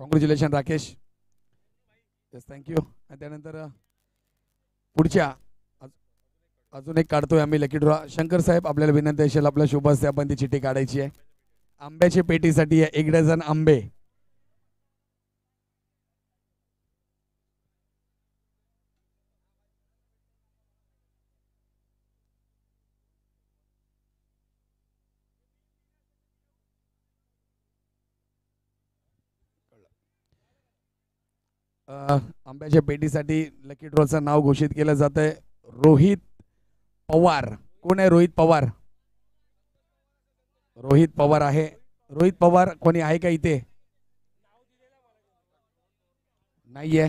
Congratulation Rakesh. Yes thank you. आणि त्यानंतर पुढच्या अजून एक काढतोय आम्ही लकी ड्रॉ. शंकर साहेब आपल्याला विनंती असेल आपला शुभ असते आपण ती चिठ्ठी काढायची आहे. आंब्याची पेटीसाठी 1 डझन आंबे. आंब्याच्या पेटीसाठी लकी ड्रॉचं नाव घोषित केलं जात आहे रोहित पवार. कोण आहे रोहित पवार? रोहित पवार आहे. रोहित पवार कोणी आहे का इथे? नाहीये.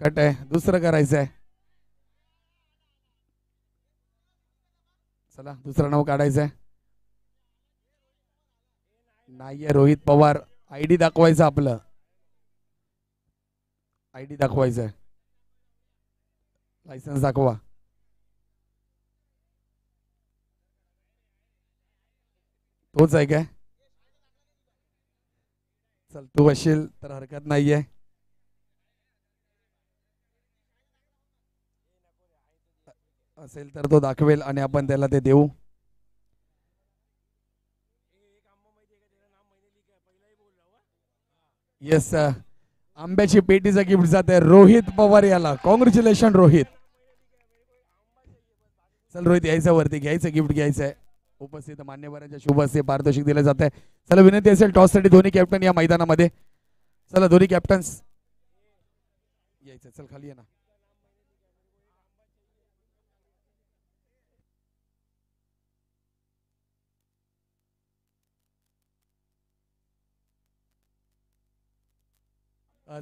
कट आहे. दुसरं करायचं आहे. चला दुसरं नाव काढायचं आहे. नाहीये रोहित पवार. आयडी दाखवायचं आपलं. आयडी दाखवायचं आहे. लायसन्स दाखवा. तोच आहे काय? चल तू असेल तर हरकत नाहीये. असेल तर तो दाखवेल आणि आपण त्याला ते देऊ. येस आंब्याची पेटीचा गिफ्ट जात आहे रोहित पवार याला. कॉंग्रॅच्युलेशन रोहित. चल रोहित यायचं वरती घ्यायचं गिफ्ट घ्यायचं आहे. उपस्थित मान्यवरांच्या शुभ हस्ते पारितोषिक दिलं जात आहे. चला विनंती असेल टॉससाठी दोन्ही कॅप्टन या मैदानामध्ये. चला दोन्ही कॅप्टन्स यायचं. चल खाली ये ना.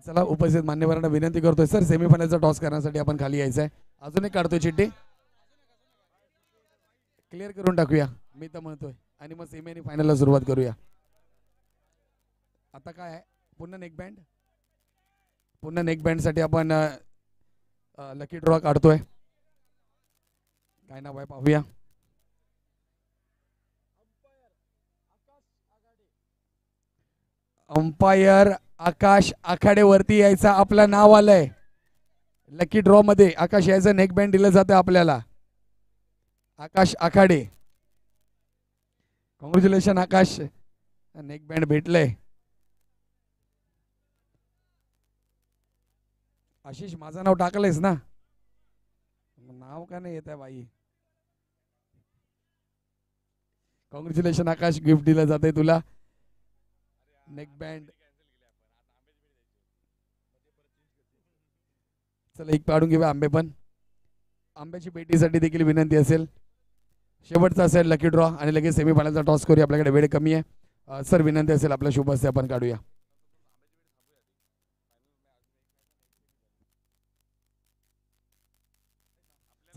चला उपस्थित मान्यवरांना विनंती करतोय सर सेमीफायनलचा टॉस करण्यासाठी आपण खाली यायचं आहे. अजून एक काढतोय चिठ्ठी. क्लिअर करून टाकूया मी तर म्हणतोय आणि मग सेमी आणि फायनलला सुरुवात करूया. आता काय आहे पुन्हा नेक बँड. पुन्हा नेक बँड साठी आपण लकी ड्रॉ काढतोय. काय नाव आहे पाहूया. अंपायर आकाश आखाडे वरती यायचं. आपलं नाव आलंय लकी ड्रॉ मध्ये. आकाश यायचं. नेक बँड दिलं जातं आपल्याला. Akash Akhade. Congratulation Akash. Neck band भेटलंय. आशिष माझं नाव टाकलंयस ना. नाव का नाही येत आहे बाई. कॉंग्रॅच्युलेशन आकाश. गिफ्ट दिलं जाते तुला नेक बँड. चला एक पाडून घेऊया आंबे पण. आंब्याची पेटीसाठी देखील विनंती असेल. शेवटचा असेल लकी ड्रॉ आणि लगेच सेमीफायनलचा टॉस करूया. आपल्याकडे वेळ कमी आहे. सर विनंती असेल आपला शुभ हस्ते आपण काढूया.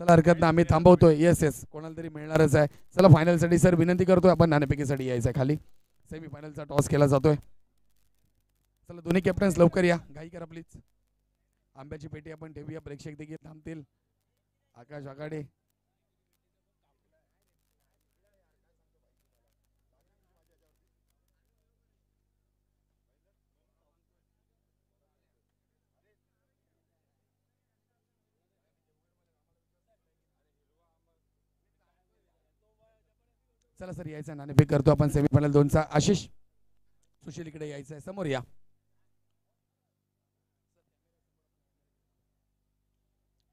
चला हरकत नाही आम्ही थांबवतोय. येस येस कोणाला तरी मिळणारच आहे. चला फायनलसाठी सर विनंती करतोय आपण नाणेफेकीसाठी यायचं आहे खाली. सेमीफायनलचा टॉस केला जातोय. चला दोन्ही कॅप्टन्स लवकर या. घाई करा प्लीज. आंब्याची पेटी आपण ठेवूया. प्रेक्षक देखील थांबतील. आकाश आघाडे. चला सर यायचं नाणेफेक करतो आपण सेमीफायनल 2चा. आशिष सुशील इकडे यायचं आहे. समोर या.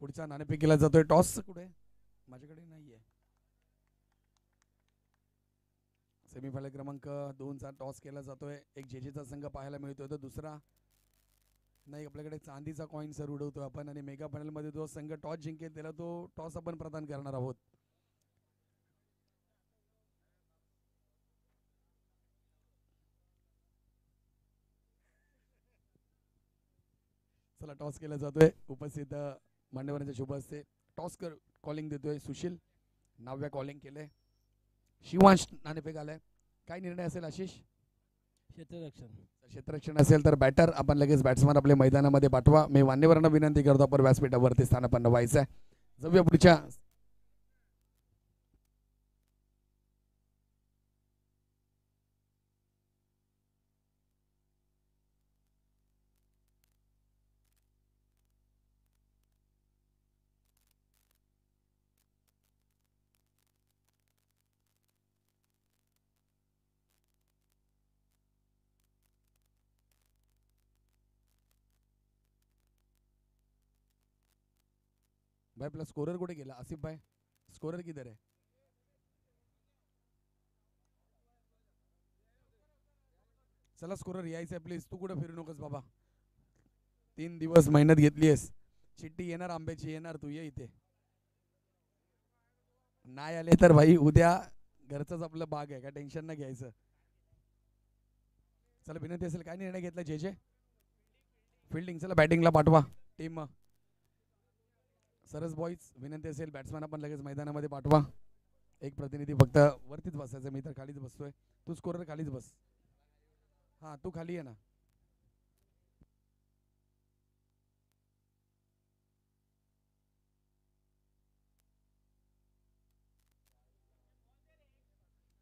पुढचा नाणेफेक केला जातोय. टॉस कुठे माझ्याकडे नाहीये. सेमीफायनल क्रमांक 2चा टॉस केला जातोय. एक जेजेचा संघ पाहायला मिळतोय तर दुसरा नाही. आपल्याकडे चांदीचा कॉईन सर उडवतो आपण आणि मेगा फायनल मध्ये जो संघ टॉस जिंकेल त्याला तो टॉस आपण प्रदान करणार आहोत. चला टॉस केला जातोय. उपस्थित मान्यवरांच्या शुभ हस्ते टॉस कॉलिंग देतोय सुशील. नाव्या कॉलिंग केलंय. शिवांश नाणेफेक आलाय. काय निर्णय असेल आशिष? क्षेत्ररक्षण. क्षेत्ररक्षण असेल तर बॅटर आपण लगेच बॅट्समन आपल्या मैदानामध्ये पाठवा. मी मान्यवरांना विनंती करतो आपण व्यासपीठावरती स्थानापन्न व्हायचं आहे. जाऊया पुढच्या. भाई आपला स्कोरर कुठे गेला आसिफ भाई स्कोरर किधर आहे चला स्कोरर यायचं आहे प्लीज तू कुठे फिरू नकोस बाबा 3 दिवस मेहनत घेतलीस चिठ्ठी येणार आंब्याची येणार तू ये इथे नाही आले तर भाई उद्या घरचंच आपलं बाग आहे काय टेन्शन नाही घ्यायचं चला विनंती असेल काय निर्णय घेतला जे फिल्डिंग चला बॅटिंगला पाठवा टीम सरस बॉईज विनंती असेल बॅट्समॅन आपण लगेच मैदानामध्ये पाठवा एक प्रतिनिधी फक्त वरतीच बसायचं मी तर खालीच बसतोय तू स्कोरर खालीच बस हां तू खाली आहे ना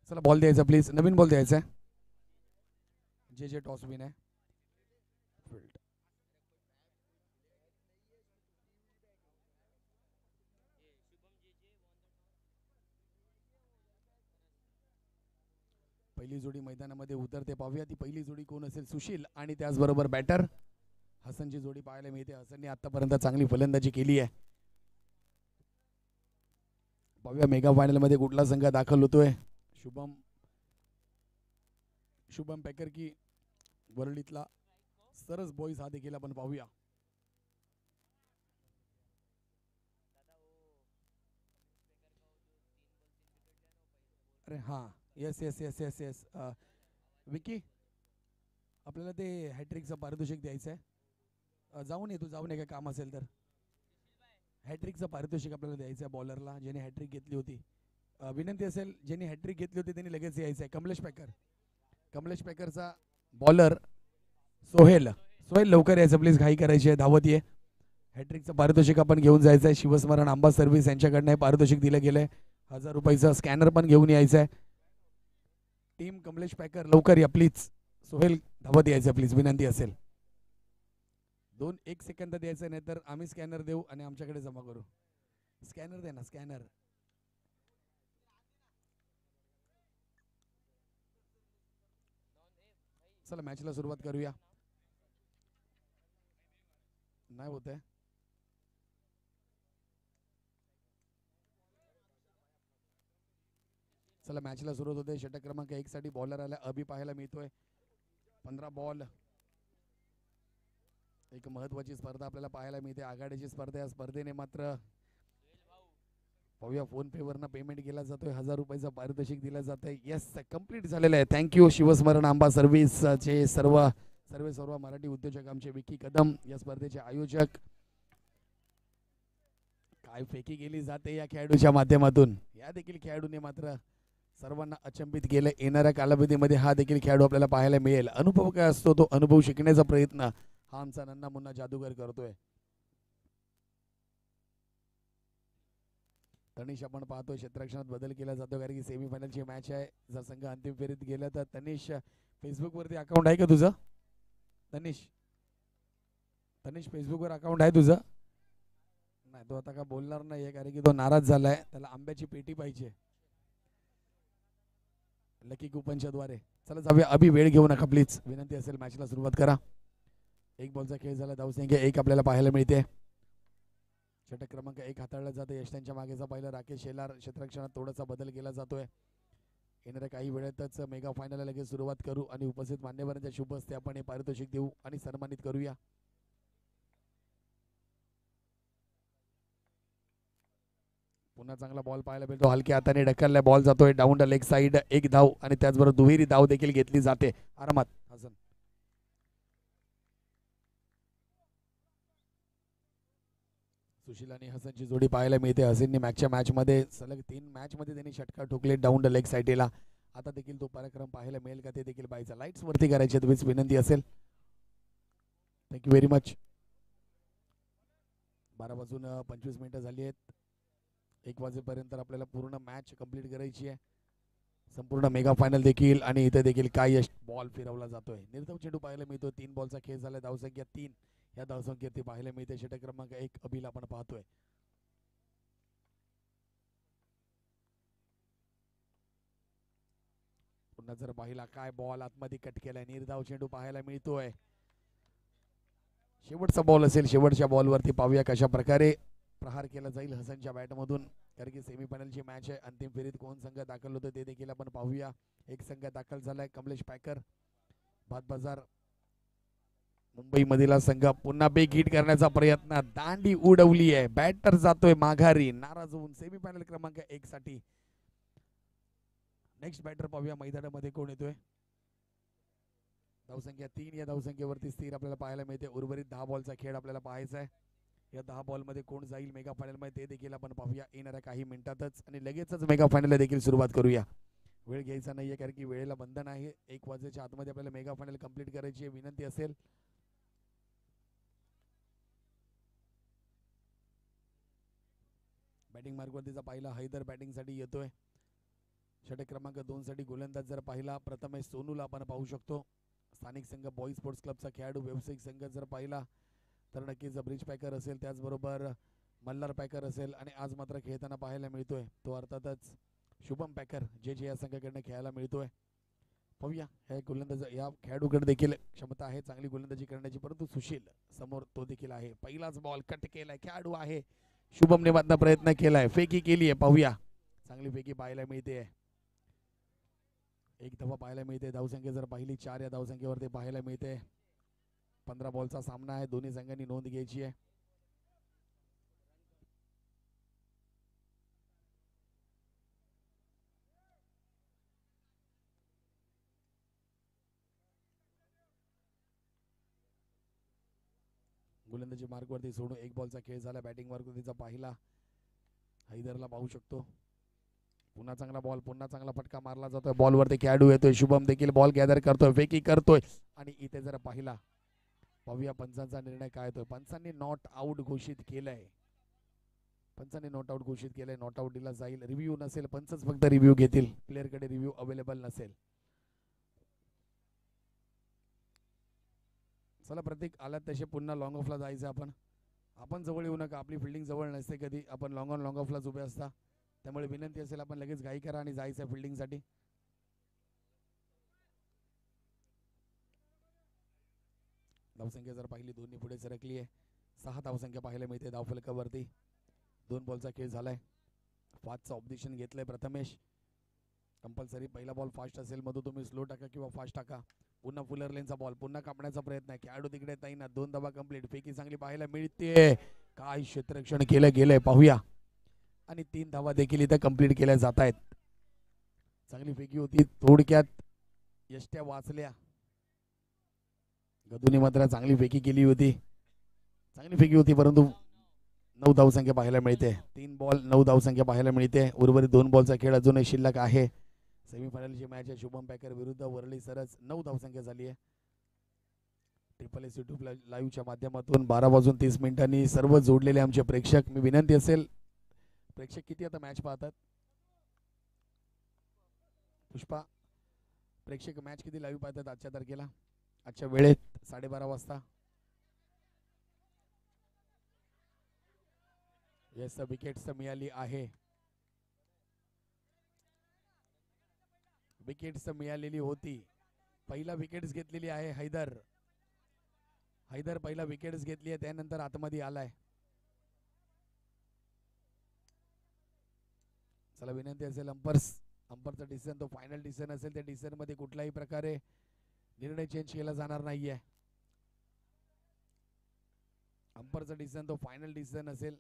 चला बॉल द्यायचा प्लीज नवीन बॉल द्यायचा आहे जे टॉस विन आहे फील्ड पहिली जोडी मैदानामध्ये उतरते पाहूया ती पहिली जोडी कोण असेल सुशील आणि त्याचबरोबर बॅटर हसनची जोडी पाहायला मिळते हसनने आतापर्यंत चांगली फलंदाजी केली आहे पाहूया मेगा फायनल मध्ये कुठला संघ दाखल होतोय शुभम पेकर की वरळीतला सरस बॉईज हा देखील आपण पाहूया अरे हां yes yes yes yes yes Vicky आपल्याला ते हॅट्रिकचं पारितोषिक द्यायचं आहे जाऊन ये तू जाऊन ये काय काम असेल तर हॅट्रिकचं पारितोषिक आपल्याला द्यायचं आहे बॉलरला ज्याने हॅट्रिक घेतली होती विनंती असेल ज्यांनी हॅट्रिक घेतली होती त्यांनी लगेच यायचं आहे कमलेश पॅकरचा बॉलर सोहेल लवकर यायचं प्लीज घाई करायची आहे धावत ये हॅट्रिकचं पारितोषिक आपण घेऊन जायचं आहे शिवस्मरण आंबा सर्व्हिस यांच्याकडनं पारितोषिक दिलं गेलं आहे 1000 रुपयाचं स्कॅनर पण घेऊन यायचं आहे टीम कमलेश पॅकर लवकर या प्लीज सोहेल धावत यायचं प्लीज विनंती असेल 1 सेकंद द्यायचं नाही तर आम्ही स्कॅनर देऊ आणि आमच्याकडे जमा करू स्कॅनर दे ना स्कॅनर चला मॅचला सुरुवात करूया नाही होत आहे चला मॅचला सुरुवात होते षटक क्रमांक 1 साठी बॉलर आला अभि पाहायला मिळतोय 15 बॉल एक महत्वाची स्पर्धा आपल्याला पाहायला मिळते आघाडीची स्पर्धा या स्पर्धेने मात्र पाहूया फोन पे वरनं पेमेंट केला जातोय 1000 रुपयाचा पारितोषिक दिला जात आहे येस कंप्लीट झालेलं आहे थँक्यू शिवस्मरण आंबा सर्व्हिसचे सर्व मराठी उद्योजक आमचे विकी कदम या स्पर्धेचे आयोजक काय फेकी केली जाते या खेळाडूच्या माध्यमातून या देखील खेळाडूने मात्र सर्वांना अचंबित केलं येणाऱ्या कालावधीमध्ये हा देखील खेळाडू आपल्याला पाहायला मिळेल अनुभव काय असतो तो अनुभव शिकण्याचा प्रयत्न हा आमचा नन्ना मुन्ना जादूगर करतोय तनिष आपण पाहतोय क्षेत्ररक्षणात बदल केला जातो कारण की सेमीफायनलची मॅच आहे जर संघ अंतिम फेरीत गेला तर तनिष फेसबुक वरती अकाउंट आहे का तुझं तनिष फेसबुकवर अकाउंट आहे तुझं नाही तो आता का बोलणार नाहीये कारण की तो नाराज झालाय त्याला आंब्याची पेटी पाहिजे लकी कुपनच्या द्वारे चला जाऊया अभि वेळ घेऊ नका प्लीज विनंती असेल मॅचला सुरुवात करा 1 बॉलचा खेळ झाला धावसंख्या 1 आपल्याला पाहायला मिळते षटक क्रमांक 1 हाताळला जातो यशत्यांच्या मागेचा पहिला राकेश शेलार क्षेत्ररक्षणात थोडासा बदल केला जातोय येणाऱ्या काही वेळातच मेगा फायनलला लगेच सुरुवात करू आणि उपस्थित मान्यवरांच्या शुभ हस्ते आपण हे पारितोषिक देऊ आणि सन्मानित करूया पुन्हा चांगला बॉल पाहायला मिळतो हलक्या हाताने ढकलला बॉल जातोय डाऊन द लेग साइड 1 धाव आणि त्याचबरोबर दुहेरी धाव देखील घेतली जाते आरामात हसन सुशील आणि हसनची जोडी पाहायला मिळते हसनने मॅचच्या मॅचमध्ये सलग 3 मॅचमध्ये त्यांनी षटकार ठोकले डाऊन द लेग साइडला आता देखील तो पराक्रम पाहायला मिळेल का ते देखील पाहायचं लाईट्स वरती करायचे तुम्हीच विनंती असेल थँक्यू व्हेरी मच 12 वाजून 25 मिनिटं झाली आहेत 1 वाजेपर्यंत आपल्याला पूर्ण मॅच कंप्लीट करायची आहे संपूर्ण मेगा फायनल देखील आणि इथे देखील काय यश बॉल फिरवला जातोय निर्धाव चेंडू पाहायला मिळतो 3 बॉलचा खेळ झाला धावसंख्या 3 या धावसंख्येवरती पाहायला मिळते षटक क्रमांक 1 अभिला आपण पाहतोय पुन्हा जर पाहिला काय बॉल आतमध्ये कट केलाय निर्धाव चेंडू पाहायला मिळतोय शेवटचा बॉल असेल शेवटच्या बॉलवरती पाहूया कशा प्रकारे प्रहार केला जाईल हसनच्या बॅटमधून, कारण की सेमीफायनलची मॅच आहे. अंतिम फेरीत कोण संघ दाखल होतो ते देखील आपण पाहूया. एक संघ दाखल झालाय, कमलेश पॅकर भात बाजार मुंबई मधील संघ. पुन्हा बेग हिट करण्याचा प्रयत्न, दांडी उडवली आहे, बॅटर जातोय माघारी नाराज होऊन सेमीफायनल क्रमांक 1 साठी. नेक्स्ट बॅटर पाहूया मैदानामध्ये कोण येतोय. धावसंख्या 3 या धावसंख्येवरती स्थिर आपल्याला पाहायला मिळते. उर्वरित 10 बॉलचा खेळ आपल्याला पाहायचा आहे. या 10 बॉल मध्ये कोण जाईल मेगा फायनल मध्ये ते देखील आपण पाहूया येणाऱ्या काही मिनिटातच, आणि लगेचच मेगा फायनल देखील सुरुवात करूया. वेळ घ्यायचा नाहीये, कारण की वेळेला बंधन आहे. 1 वाजेच्या आतमध्ये आपल्याला मेगा फायनल कंप्लीट करायची विनंती असेल. बॅटिंग मार्गवरतीचा पहिला हैदर बॅटिंग साठी येतोय. षटक क्रमांक 2 साठी गोलंदाज जर पाहिला प्रथमेश सोनूला आपण पाहू शकतो. स्थानिक संघ बॉईज स्पोर्ट्स क्लबचा खेळाडू. व्यावसायिक संघ जर पाहिला तर नक्कीच ब्रिज पॅकर असेल, त्याचबरोबर मल्हार पॅकर असेल, आणि आज मात्र खेळताना पाहायला मिळतोय तो अर्थातच शुभम पॅकर जे या संघाकडनं खेळायला मिळतोय. पाहूया ह्या गोलंदाज या खेळाडूकडे देखील क्षमता आहे चांगली गोलंदाजी करण्याची, परंतु सुशील समोर तो देखील आहे. पहिलाच बॉल कट केलाय, खेळाडू आहे शुभमने मात्र प्रयत्न केलाय, फेकी केली आहे. पाहूया चांगली फेकी पाहायला मिळते. एक धावा पाहायला मिळते. धावसंख्या जर पाहिली 4 या धावसंख्येवरती पाहायला मिळते. 15 बॉलचा सामना आहे, दोन्ही संघांनी नोंद घ्यायची आहे. गोलंदाजी मार्गवरती सोडून 1 बॉलचा खेळ झाला. बॅटिंग मार्गवरतीचा पाहिला हैदरला पाहू शकतो. पुन्हा चांगला बॉल, पुन्हा चांगला फटका मारला जातोय. बॉलवरती खेळाडू येतोय, शुभम देखील बॉल गॅदर करतोय, फेकी करतोय, आणि इथे जर पाहिला पाहूया पंचांचा निर्णय काय होतोय. पंचांनी नॉट आउट घोषित केलंय. पंचांनी नॉट आउट घोषित केलंय. नॉट आउट दिला जाईल. रिव्ह्यू नसेल, पंचच फक्त रिव्ह्यू घेतील. प्लेअरकडे रिव्ह्यू अवेलेबल नसेल. चला प्रत्येक आलात तसे पुन्हा लॉंग ऑफला जायचं. आपण जवळ येऊ नका, आपली फिल्डिंग जवळ नसते कधी, आपण लॉंग ऑन लॉंग ऑफलाच उभे असता. त्यामुळे विनंती असेल आपण लगेच घाई करा आणि जायचं फिल्डिंगसाठी. धावसंख्या जर पाहिली दोन्ही पुढे सरकली आहे. 6 धावसंख्या पाहायला मिळते धावफलकावरती. 2 बॉलचा खेळ झालाय. फास्टचं ऑब्जेक्शन घेतलंय प्रथमेश. कंपल्सरी पहिला बॉल फास्ट असेल, मधून तुम्ही स्लो टाका किंवा फास्ट टाका. पुन्हा फुलर लेनचा बॉल, पुन्हा कापण्याचा प्रयत्न आहे. खेळाडू तिकडे ताईना 2 धावा कंप्लीट. फेकी चांगली पाहायला मिळते. काय क्षेत्ररक्षण केलं गेलंय पाहूया, आणि 3 धावा देखील इथं कंप्लीट केल्या जात आहेत. चांगली फेकी होती, थोडक्यात यष्ट्या वाचल्या. गदुनी मात्र चांगली फेकी केली होती, चांगली फेकी होती, परंतु 9 धावसंख्या पाहायला मिळते. 3 बॉल 9 धावसंख्या पाहायला मिळते. उर्वरित 2 बॉलचा खेळ अजूनही शिल्लक आहे. सेमीफायनलची मॅच आहे शुभम पॅकर विरुद्ध वरळी सरस. 9 धावसंख्या झाली आहे. ट्रिपल एस यूट्यूब लाईव्हच्या माध्यमातून 12:30 सर्व जोडलेले आमचे प्रेक्षक, मी विनंती असेल, प्रेक्षक किती आता मॅच पाहतात पुष्पा? प्रेक्षक मॅच किती लाईव्ह पाहतात आजच्या तारखेला, आजच्या वेळेत 12:30 वाजता? येस, विकेट्स मिळाली आहे. विकेट्स मिळालेली होती. पहिला विकेट्स घेतलेली आहे हैदर. हैदर पहिला विकेट्स घेतली आहे, त्यानंतर आतमध्ये आलाय. चला विनंती असेल अंपरचा डिसिजन तो फायनल डिसिजन असेल, त्या डिसिजन मध्ये कुठल्याही प्रकारे निर्णय चेंज केला जाणार नाहीये. अंपरचा डिसिजन तो फायनल डिसिजन असेल.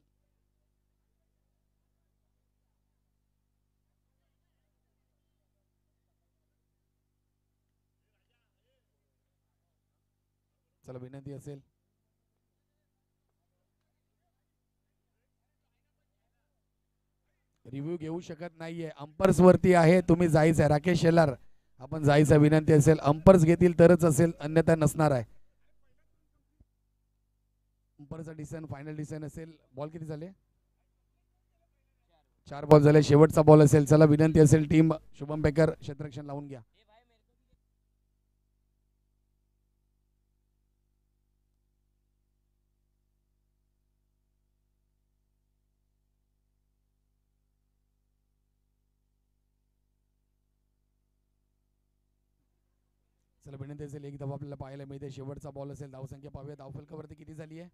चला विनंती असेल, रिव्ह्यू घेऊ शकत नाहीये, अंपर्स वरती आहे, तुम्ही जायचंय. राकेश शेलार आपण जायचं, विनंती असेल. अंपर्स घेतील तरच असेल, अन्यथा नसणार आहे. अंपरचा डिसिजन फायनल डिसिजन असेल. बॉल किती झाले? 4 बॉल झाले, शेवटचा बॉल असेल. चला विनंती असेल टीम शुभम पॅकर क्षेत्ररक्षण लावून घ्या. चला विनंती असेल, एक धावा आपल्याला पाहायला मिळते. शेवटचा बॉल असेल. धावसंख्या पाहूया धावफलकावरती किती झाली आहे.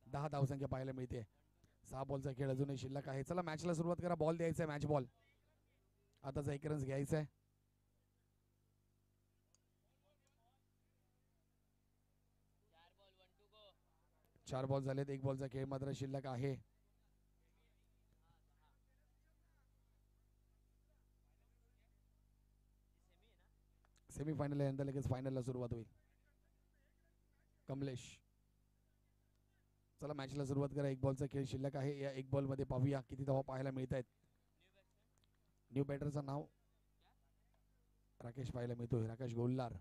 10 धावसंख्या पाहायला मिळते. 6 बॉलचा खेळ अजूनही शिल्लक आहे. चला मॅचला सुरुवात करा. बॉल द्यायचा आहे, मॅच बॉल. आताचा 1 रन्स घ्यायचा आहे. 4 बॉल झालेत. 1 बॉलचा खेळ मात्र शिल्लक आहे. सेमीफायनल यंदा लगेच फायनलला सुरुवात होईल. कमलेश, चला मॅचला सुरुवात करा. 1 बॉलचा खेळ शिल्लक आहे. या 1 बॉल मध्ये पाहूया किती धावा पाहायला मिळत आहेत. न्यू बॅटरचं नाव राकेश पाहायला मिळतोय. राकेश गोल्हार.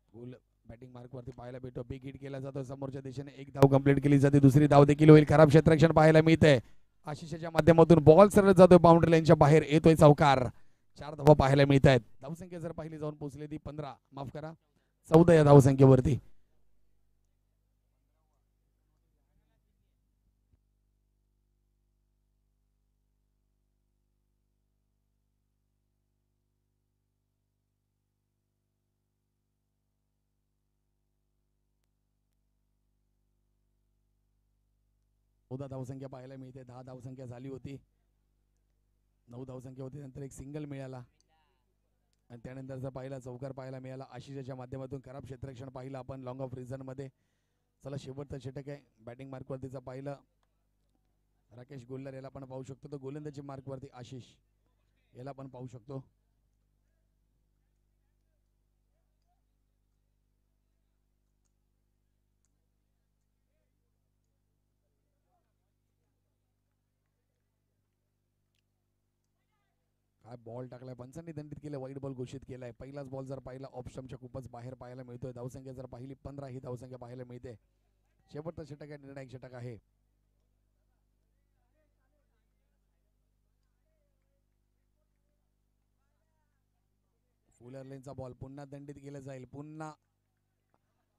गोल बॅटिंग मार्क वरती पाहायला मिळतो. बिग हिट केला जातो समोरच्या दिशेने. 1 धाव कंप्लीट केली जाते. दुसरी धाव देखील होईल. खराब क्षेत्ररक्षण पाहायला मिळतंय. आशिषच्या माध्यमातून बॉल सरळ जातोय बाउंड्री लाईनच्या बाहेर. येतोय चौकार. 4 धावा पाहायला मिळत आहेत. धावसंख्या जर पाहिली जाऊन पोहोचली ती 15, माफ करा 14 या धावसंख्येवरती. चौदा धावसंख्या पाहायला मिळते. 10 धावसंख्या झाली होती. 9 धावसंख्या होती. नंतर एक सिंगल मिळाला आणि त्यानंतर जर पाहिला चौकार पाहायला मिळाला आशिषच्या माध्यमातून. खराब क्षेत्ररक्षण पाहिलं आपण लॉंग ऑफ रिझन मध्ये. चला शेवटचा षटक आहे. बॅटिंग मार्क वरतीचा पाहिलं राकेश गोल्हार, याला पण पाहू शकतो. तर गोलंदाजी मार्क वरती आशिष, याला पण पाहू शकतो. काय बॉल टाकलाय. पंचांनी दंडित केलं. वाईट बॉल घोषित केलाय. पहिलाच बॉल जर पाहिला ऑप्शनच्या खूपच बाहेर पाहायला मिळतोय. धावसंख्या जर पाहिली 15 ही धावसंख्या पाहायला मिळते. शेवटचा षटक आहे, निर्णायक षटक आहे. फुलर लेनचा बॉल पुन्हा दंडित केला जाईल. पुन्हा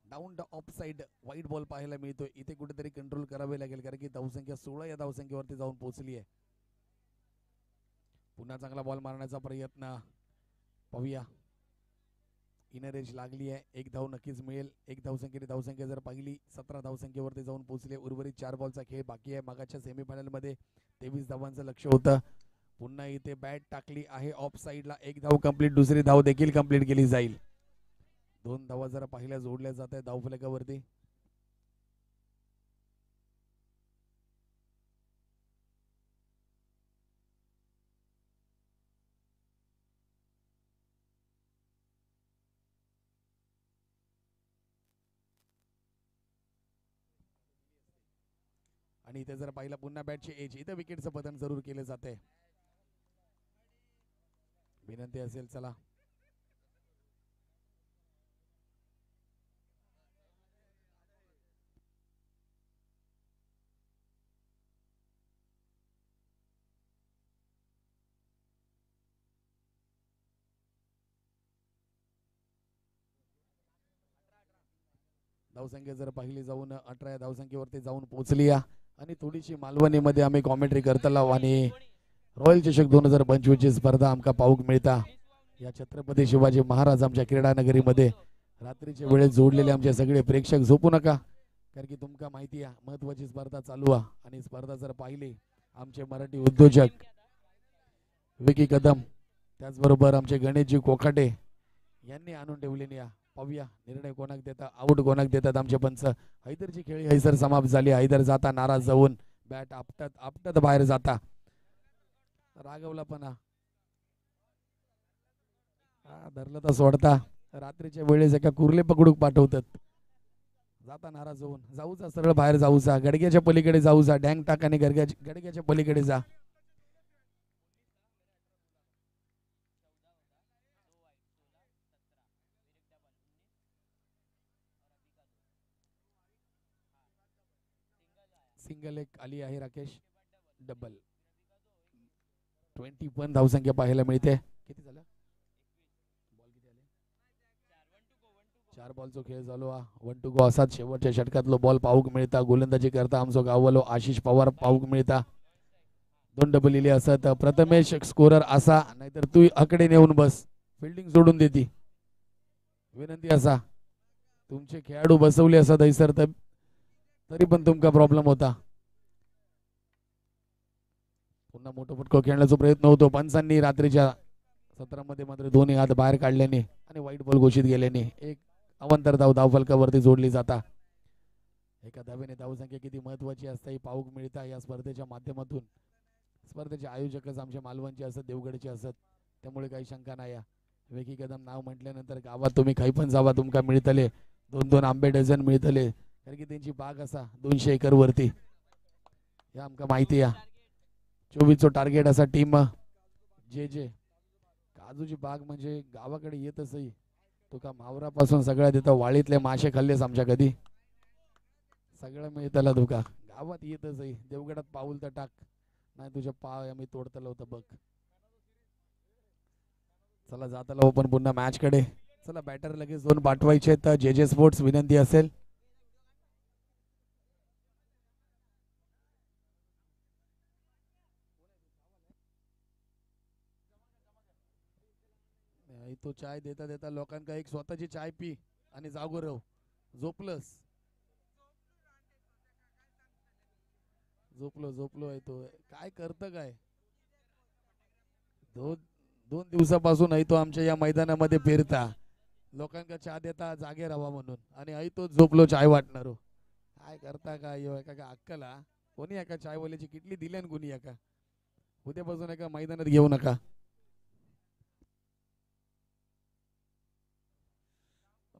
डाऊन द ऑफ साइड वाईट बॉल पाहायला मिळतोय. इथे कुठेतरी कंट्रोल करावे लागेल कारण की धावसंख्या 16 या धावसंख्येवरती जाऊन पोहोचली आहे. पुन्हा चांगला बॉल मारण्याचा प्रयत्न पाहूया. इनर एज लागली आहे. 1 धाव नक्कीच मिळेल. 1 धावसंख्येने धावसंख्या जर पाहिली 17 धावसंख्येवरती जाऊन पोहोचले. उर्वरित 4 बॉलचा खेळ बाकी आहे. मागाच्या सेमीफायनल मध्ये 23 धावांचं लक्ष होतं. पुन्हा इथे बॅट टाकली आहे ऑफ साइडला. 1 धाव कंप्लीट. दुसरी धाव देखील कंप्लीट केली जाईल. 2 धावा जरा पाहिल्या जोडल्या जात आहे धावफलकावरती. आणि इथे जर पाहिलं पुन्हा बॅटची एज. इथे विकेटचं पतन जरूर केलं जाते. विनंती असेल चला धावसंख्या जर पाहिली जाऊन 18 या धावसंख्येवरती जाऊन पोहोचली आणि थोडीशी मालवणीमध्ये आम्ही कॉमेंट्री करतलो आणि रॉयल चषक 2025 ची स्पर्धा आमका पाहूक मिळता. या छत्रपती शिवाजी महाराज आमच्या क्रीडा नगरीमध्ये रात्रीच्या वेळेत जोडलेले आमचे सगळे प्रेक्षक झोपू नका कारण की तुमका माहिती आहे महत्वाची स्पर्धा चालू आहे. आणि स्पर्धा जर पाहिली आमचे मराठी उद्योजक विकी कदम त्याचबरोबर आमचे गणेशजी कोकाटे यांनी आणून ठेवलेली आहे. पाहूया निर्णय कोणाक देतात, आउट कोणाक देतात आमचे पंच. हैदरची खेळी हैसर समाप्त झाली. हैदर जाता नाराज जाऊन बॅट आपटत आपटत बाहेर जाता. रागवला पण धरलं तर सोडता. रात्रीच्या वेळेस एका कुर्ले पकडूक पाठवतात. जाता नाराज होऊन जाऊचा सरळ बाहेर जाऊचा. गडग्याच्या पलीकडे जाऊचा. डँग टाक आणि गडग्याच्या पलीकडे जा. सिंगल एक आली आहे राकेश. डबल 21 धावसंख्या पाहायला मिळते. किती झालं बॉल किती आले. 4 बॉलचा खेळ चालू हा. 1 टू गो असाच शेवटच्या षटकातलो बॉल पाहूक मिळता. गोलंदाजी करता आमचो गाववालो आशिष पवार पाहूक मिळता. 2 डबल इले असत. प्रथमेश स्कोरर असा नाहीतर तू आकडे नेऊन बस. फिल्डिंग सोडून देती. विनंती असा तुमचे खेळाडू बसवले असत हैसर तरी पण तुमका प्रॉब्लेम होता. पुन्हा मोठं फटको खेळण्याचा प्रयत्न होतो. पंचांनी रात्रीच्या सत्रामध्ये मात्र दोन्ही हात बाहेर काढल्याने आणि वाईट बॉल घोषित केल्याने एक अवांतर धाव धावफलकावरती जोडली जाता. एका धावेने धावसंख्या किती महत्वाची असते ही पाऊक मिळता या स्पर्धेच्या माध्यमातून. स्पर्धेचे आयोजकच आमच्या मालवणचे असत, देवगडचे असत, त्यामुळे काही शंका नाही. वेकी कदम नाव म्हटल्यानंतर गावात तुम्ही काही पण जावा तुमका मिळतले 2-2 आंबे डझन मिळतले, कारण की त्यांची बाग असा 200 एकर वरती हे आमका माहिती आहे. 24 टार्गेट असा टीम जे काजूची बाग म्हणजे गावाकडे येतच तुका मावरापासून सगळ्या तिथं वाळीतले मासे खाल्लेस आमच्या कधी सगळं मिळतला तुका गावात येतच. देवगडात पाऊल तर टाक नाही तुझ्या पाय आम्ही तोडतलो होतं बघ. चला जाताला ओपन पुन्हा मॅच कडे. चला बॅटर लगेच 2 पाठवायचे तर जे स्पोर्ट्स विनंती असेल तो चाय देता देता लोकांना एक स्वतःची चाय पी आणि जागो रव. झोपलो आहे तो काय करतं काय. 2 दिवसापासून आहे तो आमच्या या मैदानामध्ये फिरता लोकांना चहा देता जागे राहा म्हणून आणि आई तो झोपलो चाय वाटणार काय करता काय एका अक्कला कोणी एका चायवाल्याची किटली दिल्या ना कोणी एका उद्यापासून एका मैदानात घेऊ नका.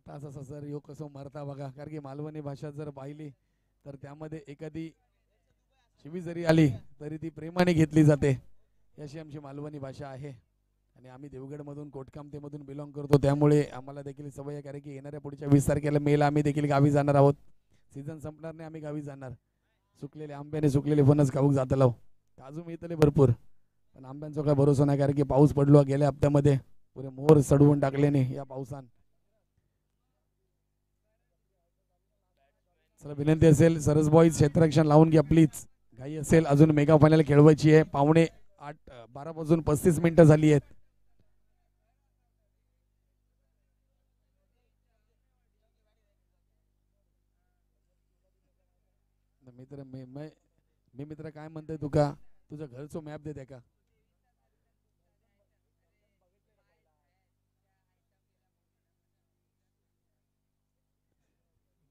असं सर यो कसं मरता बघा, कारण की मालवणी भाषा जर पाहिली तर त्यामध्ये एखादी शिवी जरी आली तरी ती प्रेमाने घेतली जाते. अशी आमची मालवणी भाषा आहे आणि आम्ही देवगडमधून कोटकामतेमधून बिलॉंग करतो, त्यामुळे आम्हाला देखील सवय आहे. कारण की येणाऱ्या पुढच्या 20 तारखेला मेला आम्ही देखील गावी जाणार आहोत. सीझन संपणार नाही आम्ही गावी जाणार. सुकलेले आंब्याने सुकलेले फणस खाऊक जातलो. काजू मिळतले भरपूर पण आंब्यांचा काय भरोसा नाही, कारण की पाऊस पडलो गेल्या हप्त्यामध्ये पुरे मोर सडवून टाकल्याने या पावसान. चला विनंती असेल सरस बॉईज क्षेत्ररक्षण लावून घ्या प्लीज. घाई असेल अजून मेगा फायनल खेळवायची आहे. 12:45 वाजून 35 मिनिटं झाली आहेत. मी मित्र काय म्हणतोय तुका तुझं घरचं मॅप देते का.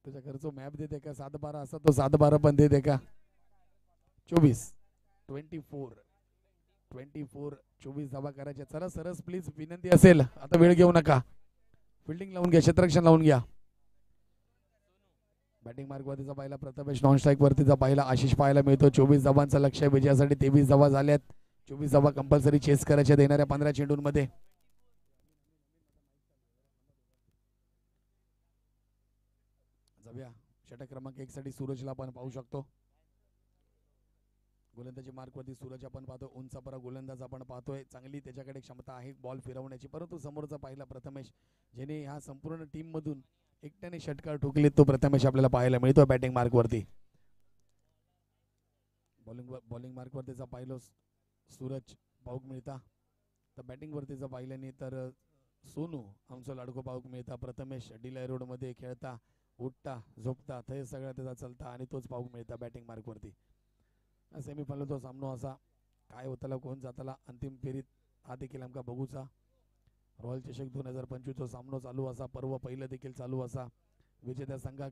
तुझ्या घरचं मॅप देते का. 7-12 असा तो 7-12 पण देते का. 24 धावा करायच्या. चला सरस प्लीज विनंती असेल आता वेळ घेऊ नका. फिल्डिंग लावून घ्या, क्षेत्ररक्षण लावून घ्या. बॅटिंग मार्क वरतीचा पाहिला प्रथमेश, नॉन स्ट्राईक वरतीचा पाहिला आशिष पाहायला मिळतो. 24 धावांचं लक्ष्य विजयासाठी 23 धावा झाल्यात. 24 धावा कंपल्सरी चेस करायच्या देणाऱ्या 15 चेंडूंमध्ये. जाऊया षटक क्रमांक 1 साठी सूरजला आपण पाहू शकतो. गोलंदाजी मार्क वरती सूरज आपण पाहतो. उंचापरा गोलंदाज आपण पाहतोय. चांगली त्याच्याकडे क्षमता आहे बॉल फिरवण्याची, परंतु समोरचा पाहिला प्रथमेश ज्याने ह्या संपूर्ण टीम मधून एकट्याने षटकार ठोकले तो प्रथमेश आपल्याला पाहायला मिळतो बॅटिंग मार्क वरती. बॉलिंग मार्क वरतीचा पाहिलो सूरज पाऊक मिळता, तर बॅटिंग वरतीचा पाहिल्याने तर सोनू आमचा लाडको पाऊक मिळता. प्रथमेश डिलाय रोड मध्ये खेळता उठता झोपता ते सगळं त्याचा चलता आणि तोच पाऊक मिळता बॅटिंग मार्क वरती. सेमीफायनल तो सामनो असा काय होताला कोण जाताला अंतिम फेरीत हा देखील आमका बघूचा. रॉयल चषक 2025 तो सामनो चालू असा. पर्व पहिलं देखील चालू असा. विजेत्या संघाक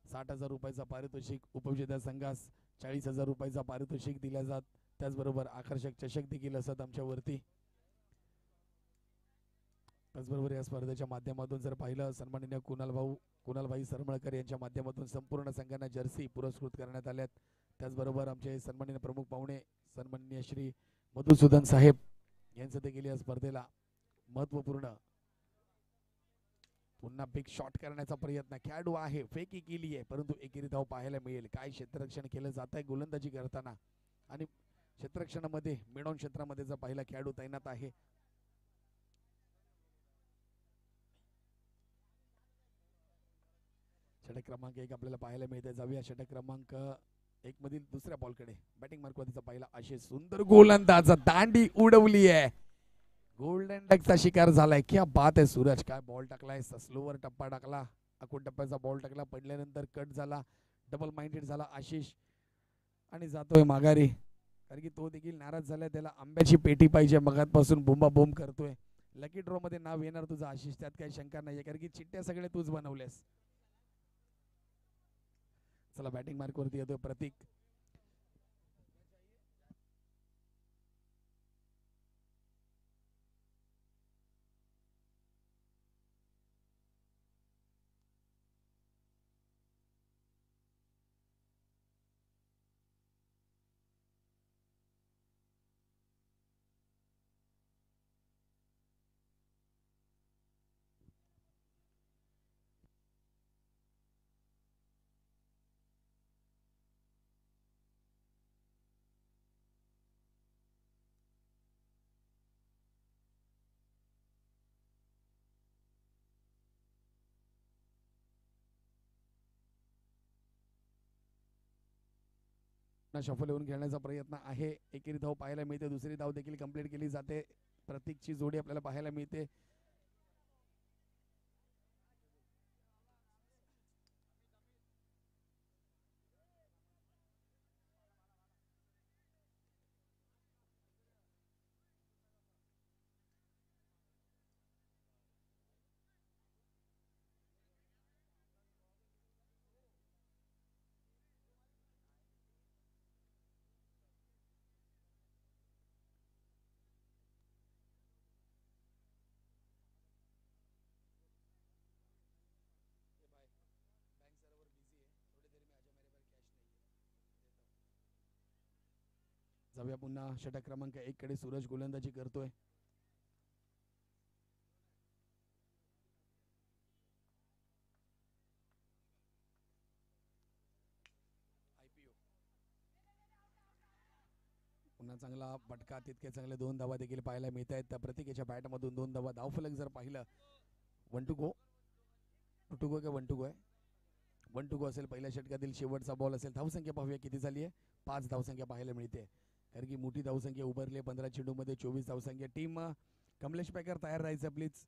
60,000 रुपयाचा पारितोषिक, उपविजेत्या संघास 40,000 रुपयाचा पारितोषिक दिल्या जात. त्याचबरोबर आकर्षक चषक देखील असत आमच्यावरती. त्याचबरोबर या स्पर्धेच्या माध्यमातून जर पाहिलं सन्माननीय कुणालभाई सरमळकर यांच्या माध्यमातून संपूर्ण संघांना जर्सी पुरस्कृत करण्यात आल्यात. त्याचबरोबर आमचे सन्माननीय प्रमुख पाहुणे सन्माननीय श्री मधुसूदन साहेब यांचं देखील या स्पर्धेला महत्वपूर्ण पुन्हा बिग शॉट करण्याचा प्रयत्न. खेळाडू आहे, फेकी केली आहे, परंतु एकेरी धाव पाहायला मिळेल. काय क्षेत्ररक्षण केलं जात आहे गोलंदाजी करताना आणि क्षेत्ररक्षणामध्ये मिडऑन क्षेत्रामध्ये जर पहिला खेळाडू तैनात आहे. षटक क्रमांक 1 आपल्याला पाहायला मिळते. जाऊया षटक क्रमांक 1 मधील दुसऱ्या बॉलकडे. बॅटिंग मार्क वरतीचा पहिला अशे सुंदर गोलंदाज दांडी उडवली आहे. गोल्डन डकचा शिकार झालाय. क्या बात आहे सूरज, काय बॉल टाकलाय. स्लोवर टप्पा टाकला, अकोट टप्प्याचा बॉल टाकला, पडल्यानंतर कट झाला, डबल माइंडेड झाला आशिष आणि जातोय माघारी. कारण की तो देखील नाराज झालाय, त्याला आंब्याची पेटी पाहिजे, मगातपासून बोंबा बोंब करतोय. लकी ड्रॉ मध्ये नाव येणार तुझं आशिष, त्यात काही शंका नाहीये, कारण की चिठ्ठ्या सगळे तूच बनवल्यास. चला बॅटिंग मार्क वरती येतोय प्रतीक. शफल येऊन खेळण्याचा प्रयत्न आहे. एकेरी धाव पाहायला मिळते, दुसरी धाव देखील कंप्लीट केली जाते. प्रतीकची जोडी आपल्याला पाहायला मिळते. जाऊया पुन्हा षटक क्रमांक 1 कडे. सूरज गोलंदाजी करतोय. पुन्हा चांगला फटका, तितके चांगले 2 धावा देखील पाहायला मिळत आहेत. त्या प्रतीकेच्या बॅटमधून 2 धावा. धावफलक जर पाहिलं 1 टू गो, 2 टू गो का 1 टू गो आहे, 1 टू गो असेल. पहिल्या षटकातील शेवटचा बॉल असेल. धावसंख्या पाहूया किती झाली आहे. 5 धावसंख्या पाहायला मिळते, कारण की मोठी धावसंख्या उभारली. 15 चेंडूमध्ये 24 धावसंख्या. टीम कमलेश पेकर तयार राहायचं प्लीज.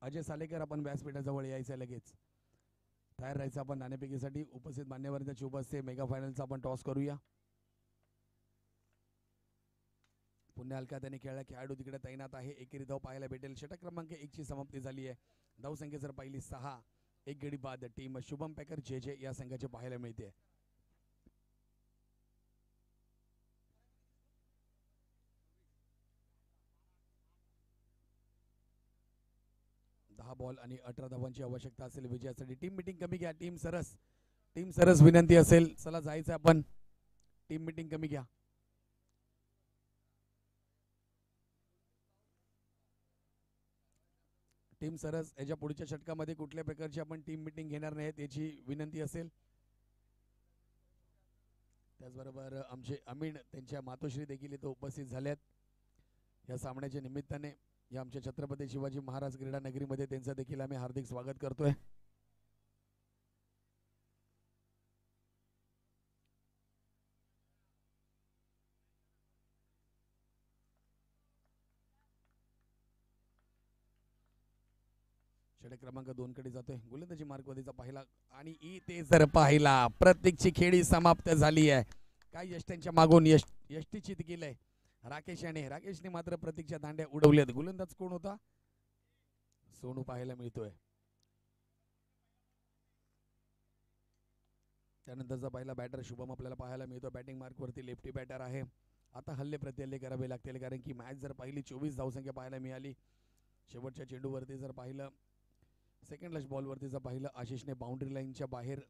अजय सालेकर आपण व्यासपीठाजवळ यायचं लगेच, तयार राहायचं आपण नाणेफेकीसाठी. उपस्थित मान्यवरांच्या शुभ हस्ते मेगा फायनलचा आपण टॉस करूया. पुन्हा हलका त्याने खेळला खेळाडू तिकडे तैनात आहे. एकेरी धाव पाहायला भेटेल. षटक क्रमांक 1 ची समाप्ती झाली आहे. धावसंख्या जर पाहिली 6, एक गडी बाद. टीम शुभम पेकर जे जे या संघाचे पाहायला मिळते. बॉल आणि 18 धावांची आवश्यकता असेल विजयासाठी. टीम मीटिंग कमी घ्या. टीम सरस विनंती असेल. चला जायचं आपण. टीम मीटिंग कमी घ्या. टीम सरस याच्या पुढच्या षटकामध्ये कुठल्या प्रकारची आपण टीम मीटिंग घेणार नाहीत याची विनंती असेल. त्याचबरोबर आमचे अमीन त्यांच्या मातोश्री देखील इथं उपस्थित झाल्यात या सामन्याच्या निमित्ताने. या आमच्या छत्रपती शिवाजी महाराज क्रीडा नगरीमध्ये त्यांचं देखील आम्ही हार्दिक स्वागत करतोय. षटक क्रमांक 2 कडे जातोय. गोलंदाजी मार्कवरतीचा पहिला आणि इथे जर पाहिला प्रत्येकची खेळी समाप्त झाली आहे. काय यष्ट्यांच्या मागून यष्टी चित केलंय राकेशने मात्र प्रतीकच्या दांड्या उडवल्यात. गोलंदाज कोण होता? सोनू पाहायला मिळतोय. त्यानंतरचा पहिला बॅटर शुभम आपल्याला पाहायला मिळतो. बॅटिंग मार्क वरती लेफ्टी बॅटर आहे. आता हल्ले प्रत्यल्ले करावे लागतील, कारण की मॅच जर पाहिली 24 धावसंख्या पाहायला मिळाली. शेवटच्या चेंडूवरती जर पाहिलं, सेकंड लास्ट बॉलवरती जर पाहिलं, आशिषने बाउंड्री लाईनच्या बाहेर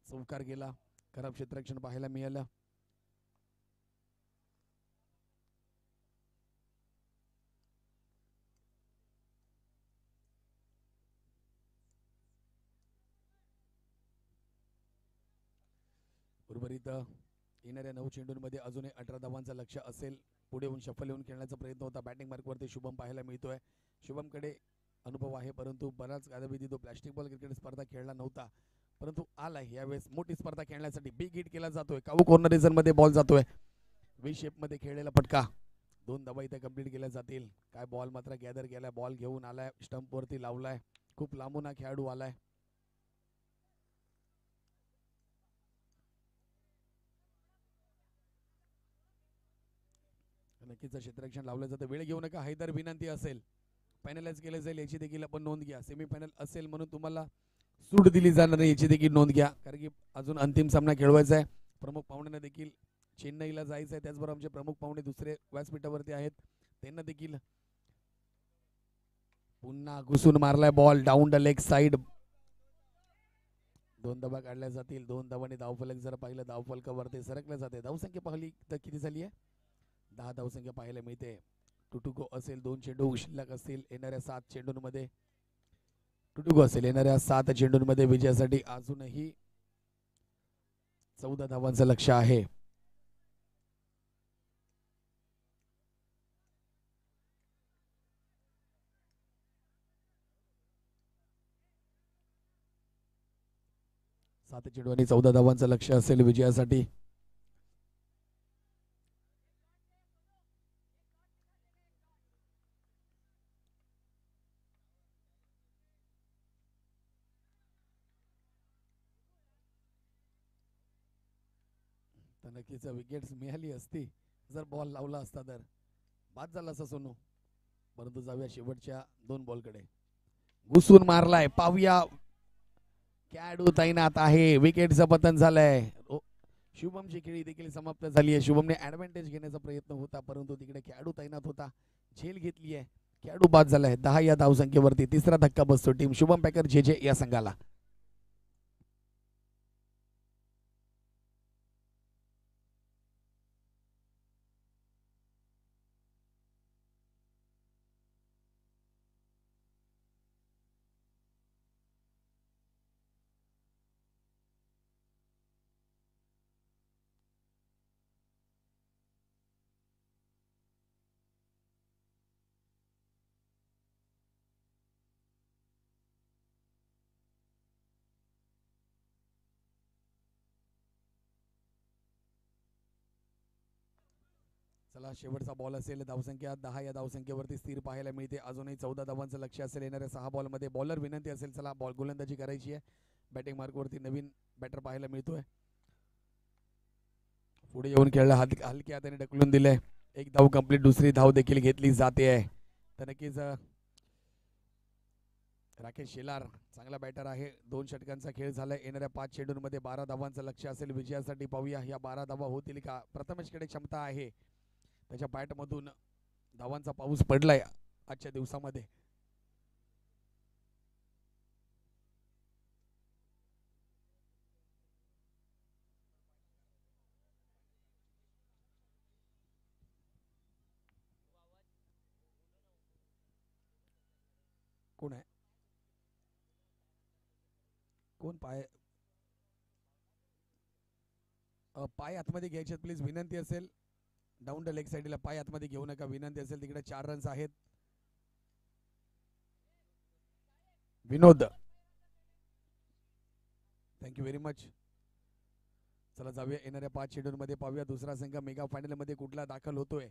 चौकार केला. खराब क्षेत्ररक्षण पाहायला मिळालं. उर्वरित येणाऱ्या 9 चेंडूंमध्ये अजूनही 18 धावांचं लक्ष असेल. पुढे येऊन शफल येऊन खेळण्याचा प्रयत्न होता. बॅटिंग मार्कवरती शुभम पाहायला मिळतोय. शुभमकडे अनुभव आहे, परंतु बराच कालावधी तो प्लॅस्टिक बॉल क्रिकेट स्पर्धा खेळला नव्हता, परंतु आलाय यावेळेस मोठी स्पर्धा खेळण्यासाठी. बिग हिट केला जातोय. काऊ कॉर्नर रिझन मध्ये बॉल जातोय. वी शेप मध्ये खेळलेला फटका. 2 धावा इथे कंप्लीट केल्या जातील. काय बॉल मात्र गॅदर केलाय. बॉल घेऊन आलाय, स्टंप वरती लावलाय. खूप लांबून हा खेळाडू आलाय. नक्कीच क्षेत्ररक्षण लावलं जातं. वेळ घेऊ नका. हैदर विनंती असेल फायनलाइज केलं जाईल याची देखील आपण नोंद घ्या. सेमीफायनल असेल म्हणून तुम्हाला सूट दिली जाणार नाही याची देखील नोंद घ्या, कारण की अजून अंतिम सामना खेळवायचा आहे. प्रमुख पाहुण्यांना देखील चेन्नईला जायचं आहे. त्याचबरोबर आमचे प्रमुख पाहुणे दुसरे व्यासपीठावरती आहेत, त्यांना देखील पुन्हा घुसून मारलाय ball down the leg side. 2 धावा काढल्या जातील. 2 धावांनी धावफलक जर पाहिलं धावफलकावरती सरकल्या जाते. धावसंख्या पाहिली तर किती झाली आहे? 10 धावसंख्या पाहायला मिळते. टुटुको असेल 2 चेंडू शिल्लक असतील येणाऱ्या 7 चेंडूंमध्ये. टुटुको असेल येणाऱ्या 7 चेंडूंमध्ये विजयासाठी अजूनही 14 धावांचं लक्ष आहे. सात चेंडू आणि 14 धावांचं लक्ष असेल विजयासाठी. तर नक्कीच विकेट्स मिळाली असती जर बॉल लावला असता तर बाद झाला असता सोनू. परंतु जाऊया शेवटच्या 2 बॉलकडे. घुसून मारलाय, पाहूया. खेळाडू तैनात आहे. विकेटचं पतन झालंय. शुभमची खेळी देखील समाप्त झाली आहे. शुभमने ऍडव्हान्टेज घेण्याचा प्रयत्न होता, परंतु तिकडे खेळाडू तैनात होता, झेल घेतली आहे. खेळाडू बाद झालाय. 10 या धावसंख्येवरती तिसरा धक्का बसतो टीम शुभम पॅकर जे या संघाला. चला शेवटचा बॉल असेल. धावसंख्या 10 या धावसंख्येवरती स्थिर पाहायला मिळते. अजूनही 14 धावांचं लक्ष असेल येणाऱ्या 6 बॉलमध्ये. बॉलर विनंती असेल, चला बॉल गोलंदाजी करायची आहे. बॅटिंग मार्कवरती नवीन बॅटर पाहायला मिळतोय. पुढे येऊन खेळला, हलक्या हाताने ढकलून दिलंय. 1 धाव कंप्लीट. दुसरी धाव देखील घेतली जाते आहे. तर नक्कीच राकेश शेलार चांगला बॅटर आहे. 2 षटकांचा खेळ झालाय. येणाऱ्या 5 चेंडूंमध्ये 12 धावांचं लक्ष असेल विजयासाठी. पाहूया या 12 धावा होतील का. प्रथमेशकडे क्षमता आहे, त्याच्या बॅटमधून धावांचा पाऊस पडलाय आजच्या दिवसामध्ये. कोण आहे? कोण? पाय आतमध्ये घ्यायचे प्लीज, विनंती असेल. डाऊन द लेग साईडला पाय आतमध्ये घेऊ नका, विनंती असेल. तिकडे 4 रन्स आहेत. विनोद, थँक्यू व्हेरी मच. चला जाऊया येणाऱ्या 5 चेंडूंमध्ये. पाहूया दुसरा संघ मेगा फायनल मध्ये कुठला दाखल होतोय.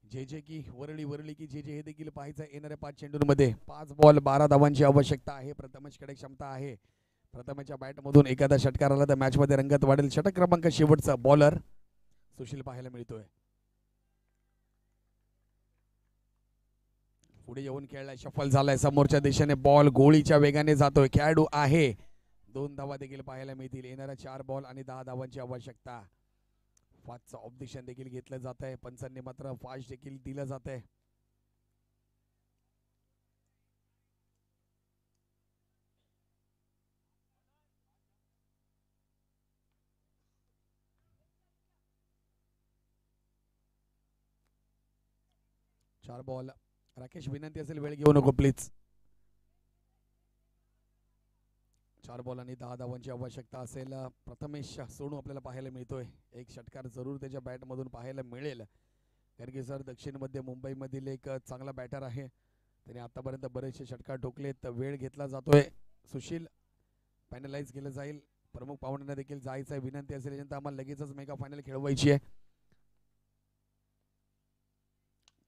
जे की वरळी की जे हे देखील पाहायचं आहे. येणाऱ्या 5 चेंडूंमध्ये 5 बॉल 12 धावांची आवश्यकता आहे. प्रथमेशकडे क्षमता आहे. प्रथमेशच्या बॅटमधून एखादा षटकार आला तर मॅचमध्ये रंगत वाढेल. षटक क्रमांक शेवटचा बॉलर सुशील पाहायला मिळतोय. पुढे येऊन खेळलाय, शफल झालाय. समोरच्या दिशेने बॉल गोळीच्या वेगाने जातोय. खेळाडू आहे. 2 धावा देखील पाहायला मिळतील. येणाऱ्या 4 बॉल आणि 10 धावांची आवश्यकता. फास्टचं ऑब्जेक्शन देखील घेतलं जात आहे. पंचांनी मात्र फास्ट देखील दिलं जात आहे. चार बॉल. राकेश विनंती असेल वेळ घेऊ नको प्लीज. 4 बॉल आणि 10 धावांची आवश्यकता असेल. प्रथमेश सोनू आपल्याला पाहायला मिळतोय. एक षटकार जरूर त्याच्या बॅटमधून पाहायला मिळेल, कारण की सर दक्षिण मध्य मुंबईमधील एक चांगला बॅटर आहे. त्याने आतापर्यंत बरेचसे षटकार ठोकलेत. वेळ घेतला जातोय. सुशील फायनलाइज केलं जाईल. प्रमुख पाहुण्यांना देखील जायचं आहे. विनंती असेल यानंतर आम्हाला लगेचच मेगा फायनल खेळवायची आहे.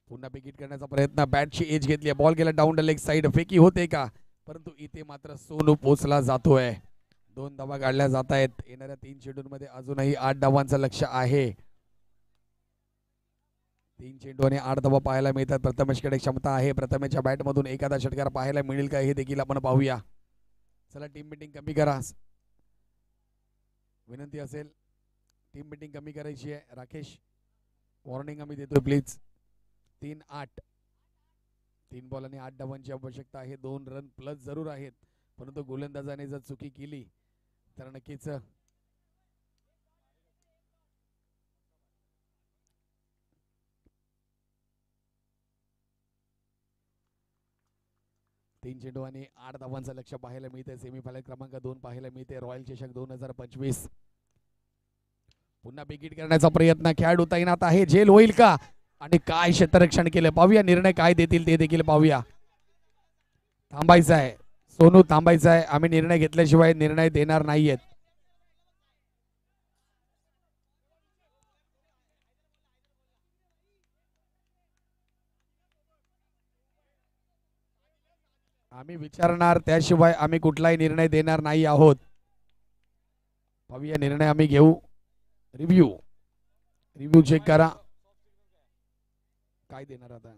पुन्हा विकेट करण्याचा प्रयत्न. बॅटची एज घेतली. बॉल गेला डाऊन द लेग साइड. फेकी होते का, परंतु इथे मात्र सोनू पोचला जातोय. 2 धावा काढल्या जात आहेत. येणाऱ्या 3 चेंडूंमध्ये अजूनही 8 धावांचं लक्ष आहे. 3 चेंडू आणि 8 धावा पाहायला मिळतात. प्रथमेशकडे क्षमता आहे. प्रथमेशच्या बॅटमधून एखादा षटकार पाहायला मिळेल का हे देखील आपण पाहूया. चला टीम मीटिंग कमी करा, विनंती असेल. टीम मीटिंग कमी करायची आहे. राकेश वॉर्निंग आम्ही देतोय प्लीज. 3-8, 3 बॉल आणि 8 धावांची आवश्यकता आहे. 2 रन प्लस जरूर आहेत, परंतु गोलंदाजाने जर चुकी केली तर नक्कीच 3 चेंडू आणि 8 धावांचं लक्ष पाहायला मिळते. सेमीफायनल क्रमांक 2 पाहायला मिळते. रॉयल चषक 2025 पुन्हा बिगिट करण्याचा प्रयत्न खेळाडू तैनात आहे. झेल होईल का आणि काय क्षेत्ररक्षण केलं पाहूया. निर्णय काय देतील ते देखील पाहूया. थांबायचं आहे सोनू, थांबायचं आहे. आम्ही निर्णय घेतल्याशिवाय निर्णय देणार नाहीयेत. आम्ही विचारणार, त्याशिवाय आम्ही कुठलाही निर्णय देणार नाही आहोत. पाहूया निर्णय आम्ही घेऊ. रिव्ह्यू चेक करा. काय देणार आता.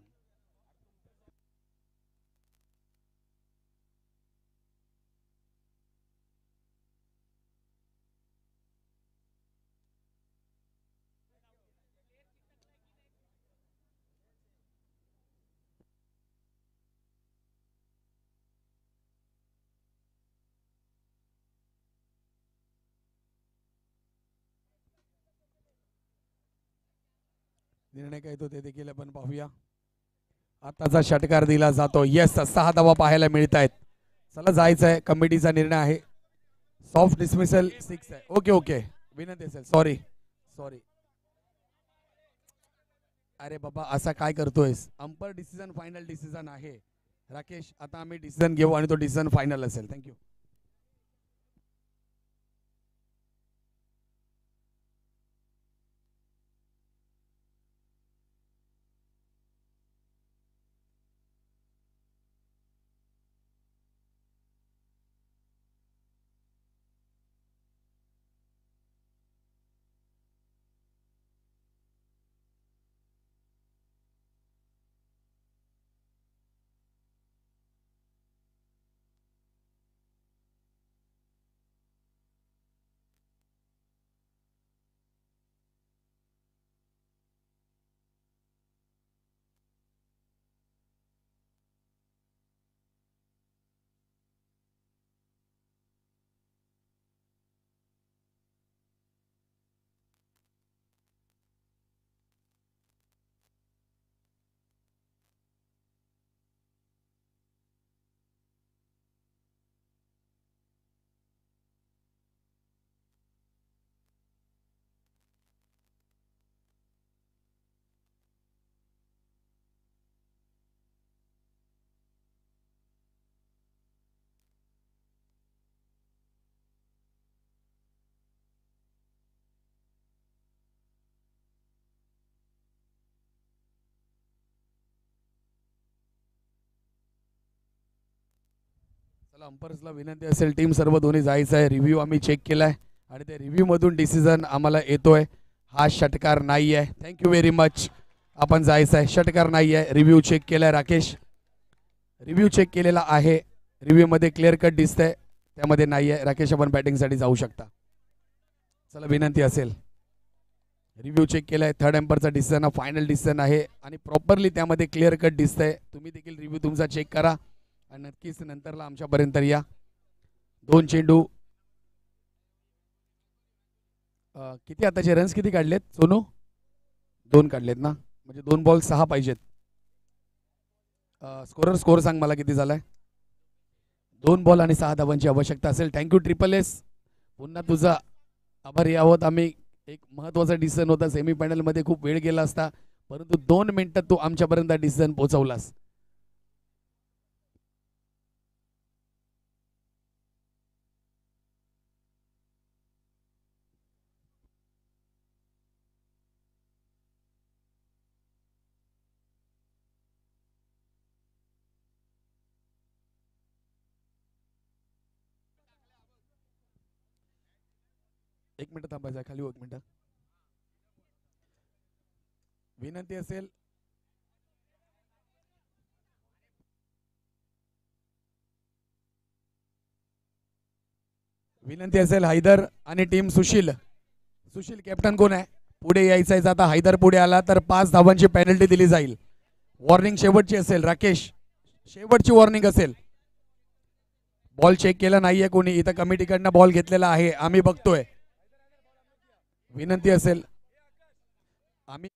निर्णय काय तो ते देखील आपण पाहूया. आताचा षटकार दिला जातो. येस, 6 धावा पाहायला मिळत आहेत. चला जायचं आहे. कमिटीचा निर्णय आहे. सॉफ्ट डिसमिसल 6 आहे. ओके विनंती असेल. सॉरी. अरे बाबा असा काय करतोयस. अंपर डिसिजन फायनल डिसिजन आहे. राकेश आता आम्ही डिसिजन घेऊ आणि तो डिसिजन फायनल असेल. थँक्यू. चला अंपर्सला विनंती असेल. टीम सर्व दोन्ही जायचं आहे. रिव्ह्यू आम्ही चेक केलाय आणि त्या रिव्ह्यू मधून डिसिजन आम्हाला येतोय. हा षटकार नाही आहे. Thank you very much. आपण जायचं आहे. षटकार नाही आहे. रिव्ह्यू चेक केलाय. राकेश रिव्ह्यू चेक केलेला आहे. रिव्ह्यू मध्ये क्लिअर कट दिसतंय, त्यामध्ये नाही आहे. राकेश आपण बॅटिंगसाठी जाऊ शकता. चला विनंती असेल. रिव्ह्यू चेक केलाय. थर्ड एम्परचा डिसिजन हा फायनल डिसिजन आहे आणि प्रॉपरली त्यामध्ये क्लिअर कट दिसतंय. तुम्ही देखील रिव्ह्यू तुमचा चेक करा आणि नक्कीच नंतरला आमच्यापर्यंत या. 2 चेंडू किती आताचे रन्स किती काढलेत सोनू. 2 काढलेत ना, म्हणजे 2 बॉल 6 पाहिजेत. स्कोर सांग मला किती झालाय. 2 बॉल आणि 6 धावांची आवश्यकता असेल. Thank you triple S. पुन्हा तुझा आभारी आहोत आम्ही. एक महत्वाचा डिसिजन होता. सेमीफायनल मध्ये खूप वेळ गेला असता, परंतु 2 मिनिटात तू आमच्यापर्यंत डिसिजन पोहोचवलास. एक मिनिट थांबायचं खाली. 1 मिनिट. विनंती असेल हैदर आणि टीम सुशील. सुशील कॅप्टन कोण आहे? पुढे यायचं आहे. आता हैदर पुढे आला तर 5 धावांची पेनल्टी दिली जाईल. वॉर्निंग शेवटची असेल. राकेश, शेवटची वॉर्निंग असेल. बॉल चेक केला नाहीये कोणी. इथं कमिटीकडनं बॉल घेतलेला आहे, आम्ही बघतोय. विनंती असेल आम्ही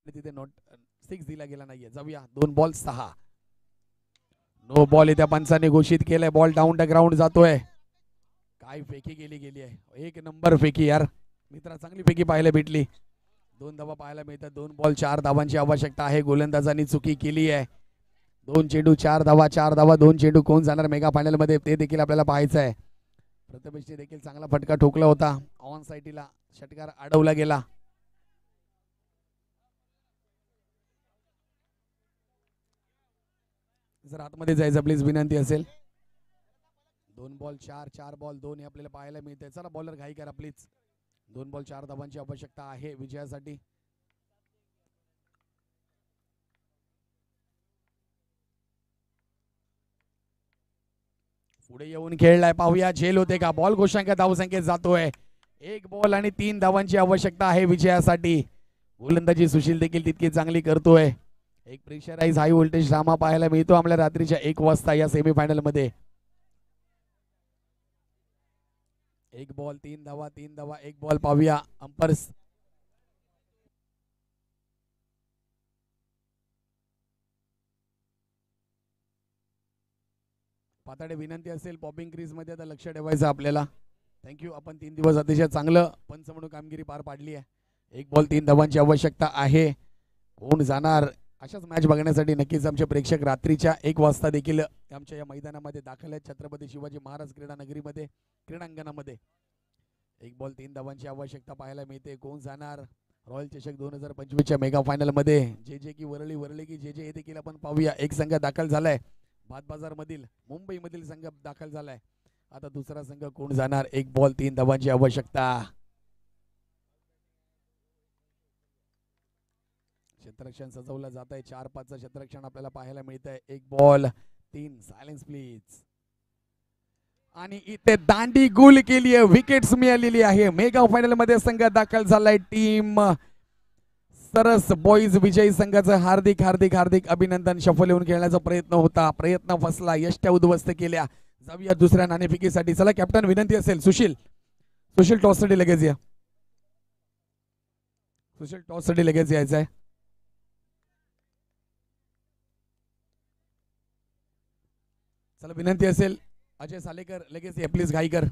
तिथे नोट 6 दिला गेला नाहीये. जाऊया. 2 बॉल 6. नो बॉल इथे पंचाने घोषित केलंय. बॉल डाऊन द ग्राउंड जातोय. काय फेकी गेली आहे. 1 नंबर फेकी यार मित्रा, चांगली फेकी पाहायला भेटली. 2 धावा पाहायला मिळतात. 2 बॉल 4 धावांची आवश्यकता आहे. गोलंदाजांनी चुकी केली आहे. 2 चेंडू 4 धावा, 4 धावा 2 चेंडू. कोण जाणार मेगा फायनल मध्ये ते देखील आपल्याला पाहायचं आहे. प्रथमेशने देखील चांगला फटका ठोकला होता. ऑन साइडला षटकार अडवला गेला. जर आतमध्ये जायचं प्लीज विनंती असेल. 2 बॉल 4, 4 बॉल 2 हे आपल्याला पाहायला मिळते. चला बॉलर घाई करा प्लीज. 2 बॉल 4 धावांची आवश्यकता आहे विजयासाठी. पुढे येऊन खेळलाय. पाहूया झेल होते का. बॉल घोषांक धावसंख्येत जातोय. 1 बॉल आणि 3 धावांची आवश्यकता आहे विजयासाठी. गोलंदाजी सुशील देखील तितकी चांगली करतोय. एक प्रेशराइज हाय व्होल्टेज ड्रामा पाहायला मिळतो आम्हाला रात्रीच्या 1 वाजता या सेमीफायनल मध्ये. 1 बॉल 3 धावा, 3 धावा 1 बॉल. पाहूया अंपर्स. पाताडे विनंती असेल पॉपिंग क्रीज मध्ये आता लक्ष ठेवायचं आपल्याला. थँक्यू. आपण 3 दिवस अतिशय चांगलं पंच म्हणून कामगिरी पार पाडली आहे. 1 बॉल 3 धावांची आवश्यकता आहे. कोण जाणार अशाच मॅच बघण्यासाठी नक्कीच आमचे प्रेक्षक रात्रीच्या 1 वाजता देखील आमच्या या मैदानामध्ये दाखल आहेत. छत्रपती शिवाजी महाराज क्रीडा नगरीमध्ये क्रीडांगणामध्ये. 1 बॉल 3 धावांची आवश्यकता पाहायला मिळते. कोण जाणार रॉयल चषक 2025च्या मेगा फायनल मध्ये. जे जे की वरळी की जे जे हे देखील आपण पाहूया. एक संघ दाखल झालाय भात बाजार मधील मुंबई मधील संघ दाखल झालाय. आता दुसरा संघ कोण जाणार. 1 बॉल 3 धावांची आवश्यकता. क्षेत्ररक्षण सजवलं जात आहे. 4-5चं क्षेत्ररक्षण आपल्याला पाहायला मिळत आहे. 1 बॉल 3. Silence please. आणि इथे दांडी गुल केली आहे. विकेट्स मिळालेली आहे. मेगा फायनल मध्ये संघ दाखल झालाय. टीम सरस बॉईज विजयी संघाचं हार्दिक हार्दिक हार्दिक अभिनंदन. शफल येऊन खेळण्याचा प्रयत्न होता. प्रयत्न फसला. यष्ट्या उद्ध्वस्त केल्या. जाऊया दुसऱ्या नाणेफेकीसाठी. चला कॅप्टन विनंती असेल. सुशील सुशील टॉससाठी लगेच या. सुशील टॉससाठी लगेच यायचं आहे. चला विनंती असेल अजय सालेकर लगेच या प्लीज, घाई कर.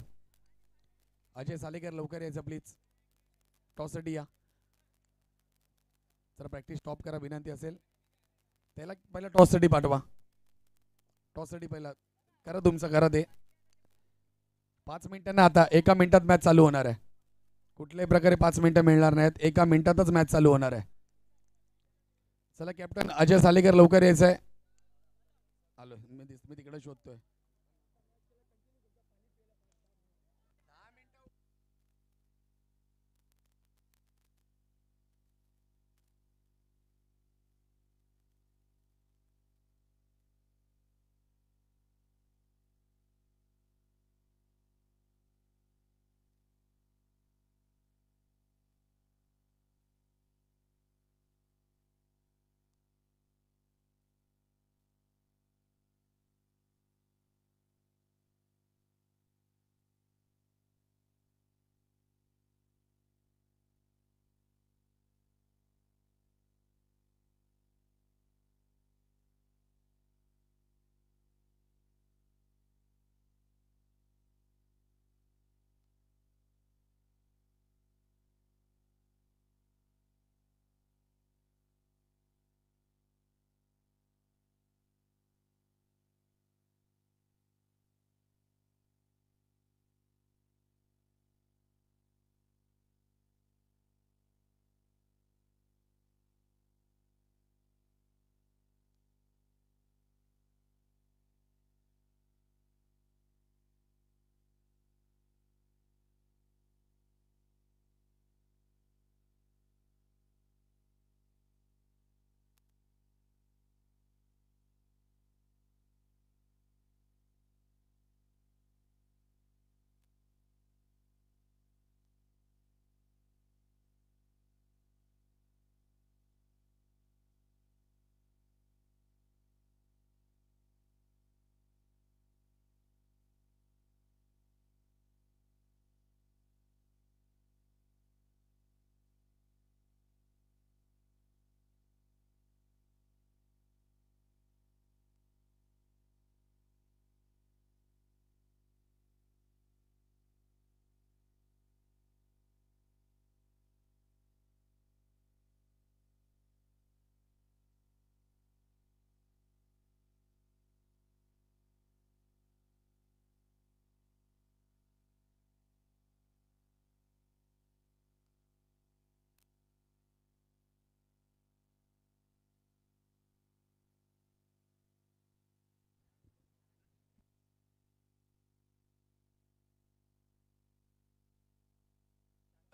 अजय सालेकर लवकर यायचं प्लीज, टॉससाठी या. चला प्रॅक्टिस स्टॉप करा, विनंती असेल. त्याला पहिला टॉससाठी पाठवा, टॉससाठी पहिला करा तुमचं, करा ते. 5 मिनिटांना आता 1 मिनिटात मॅच चालू होणार आहे. कुठल्याही प्रकारे 5 मिनिटं मिळणार नाहीत, 1 मिनिटातच मॅच चालू होणार आहे. चला कॅप्टन अजय सालेकर लवकर यायचं आहे. आलो मी तिकडे शोधतोय.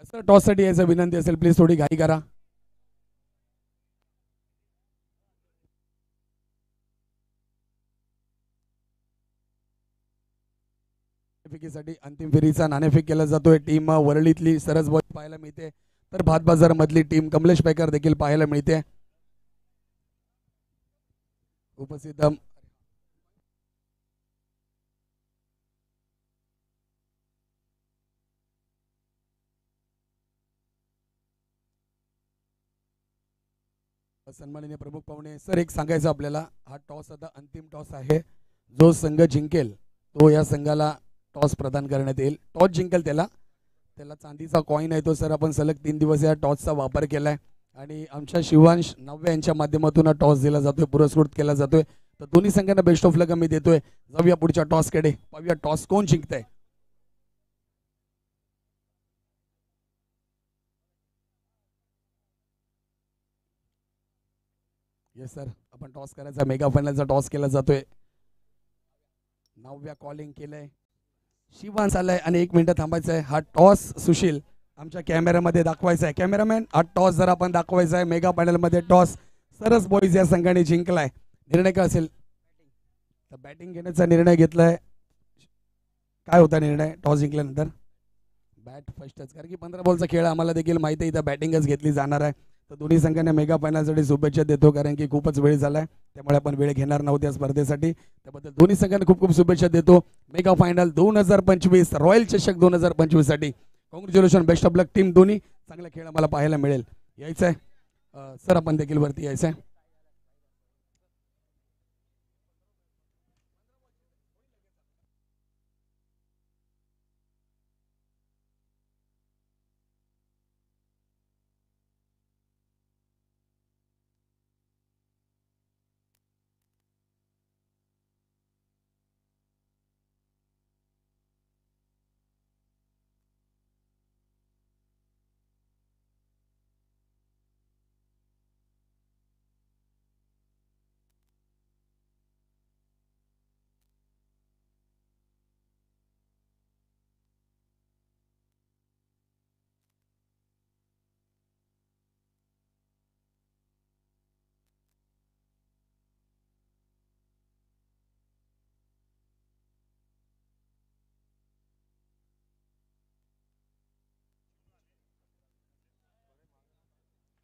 सर टॉससाठी यायचं, विनंती असेल प्लीज थोडी घाई करा. नाणेफेकीसाठी अंतिम फेरीचा नाणेफेक केला जातोय. टीम वरळीतली सरस बॉय पाहायला मिळते, तर भात बाजार मधली टीम कमलेश पैकर देखील पाहायला मिळते. उपस्थित सन्माननीय प्रमुख पाहुणे सर, एक सांगायचं आपल्याला, हा टॉस आता अंतिम टॉस आहे. जो संघ जिंकेल तो या संघाला टॉस प्रदान करण्यात येईल. टॉस जिंकेल त्याला चांदीचा कॉईन आहे तो सर आपण सलग 3 दिवस या टॉसचा वापर केलाय आणि आमच्या शिवांश नव्या यांच्या माध्यमातून हा टॉस दिला जातोय, पुरस्कृत केला जातोय. तर दोन्ही संघांना बेस्ट ऑफ लक आम्ही देतोय. जाऊया पुढच्या टॉसकडे, पाहूया टॉस कोण जिंकतंय. येस सर, आपण टॉस करायचा, मेगा फायनलचा टॉस केला जातोय. नव्या कॉलिंग केलंय, शिवांश आलाय आणि 1 मिनिट थांबायचं आहे. हा टॉस सुशील आमच्या कॅमेरामध्ये दाखवायचा आहे. कॅमेरामॅन, हा टॉस जर आपण दाखवायचा आहे. मेगा फायनलमध्ये टॉस सरस बॉईज या संघाने जिंकलाय. निर्णय काय असेल? तर बॅटिंग घेण्याचा निर्णय घेतलाय. काय होता निर्णय टॉस जिंकल्यानंतर? बॅट फर्स्टच, कारण की 15 बॉलचा खेळ आम्हाला देखील माहिती आहे, इथं बॅटिंगच घेतली जाणार आहे. तर दोन्ही संघांना मेगा फायनलसाठी शुभेच्छा देतो, कारण की खूपच वेळ झालाय, त्यामुळे आपण वेळ घेणार नव्हती या स्पर्धेसाठी. त्याबद्दल दोन्ही संघांना खूप खूप शुभेच्छा देतो. मेगा फायनल 2025 रॉयल चषक 2025 साठी congratulation, best of luck team दोन्ही. चांगला खेळ आम्हाला पाहायला मिळेल. यायचं आहे सर, आपण देखील वरती यायचं आहे.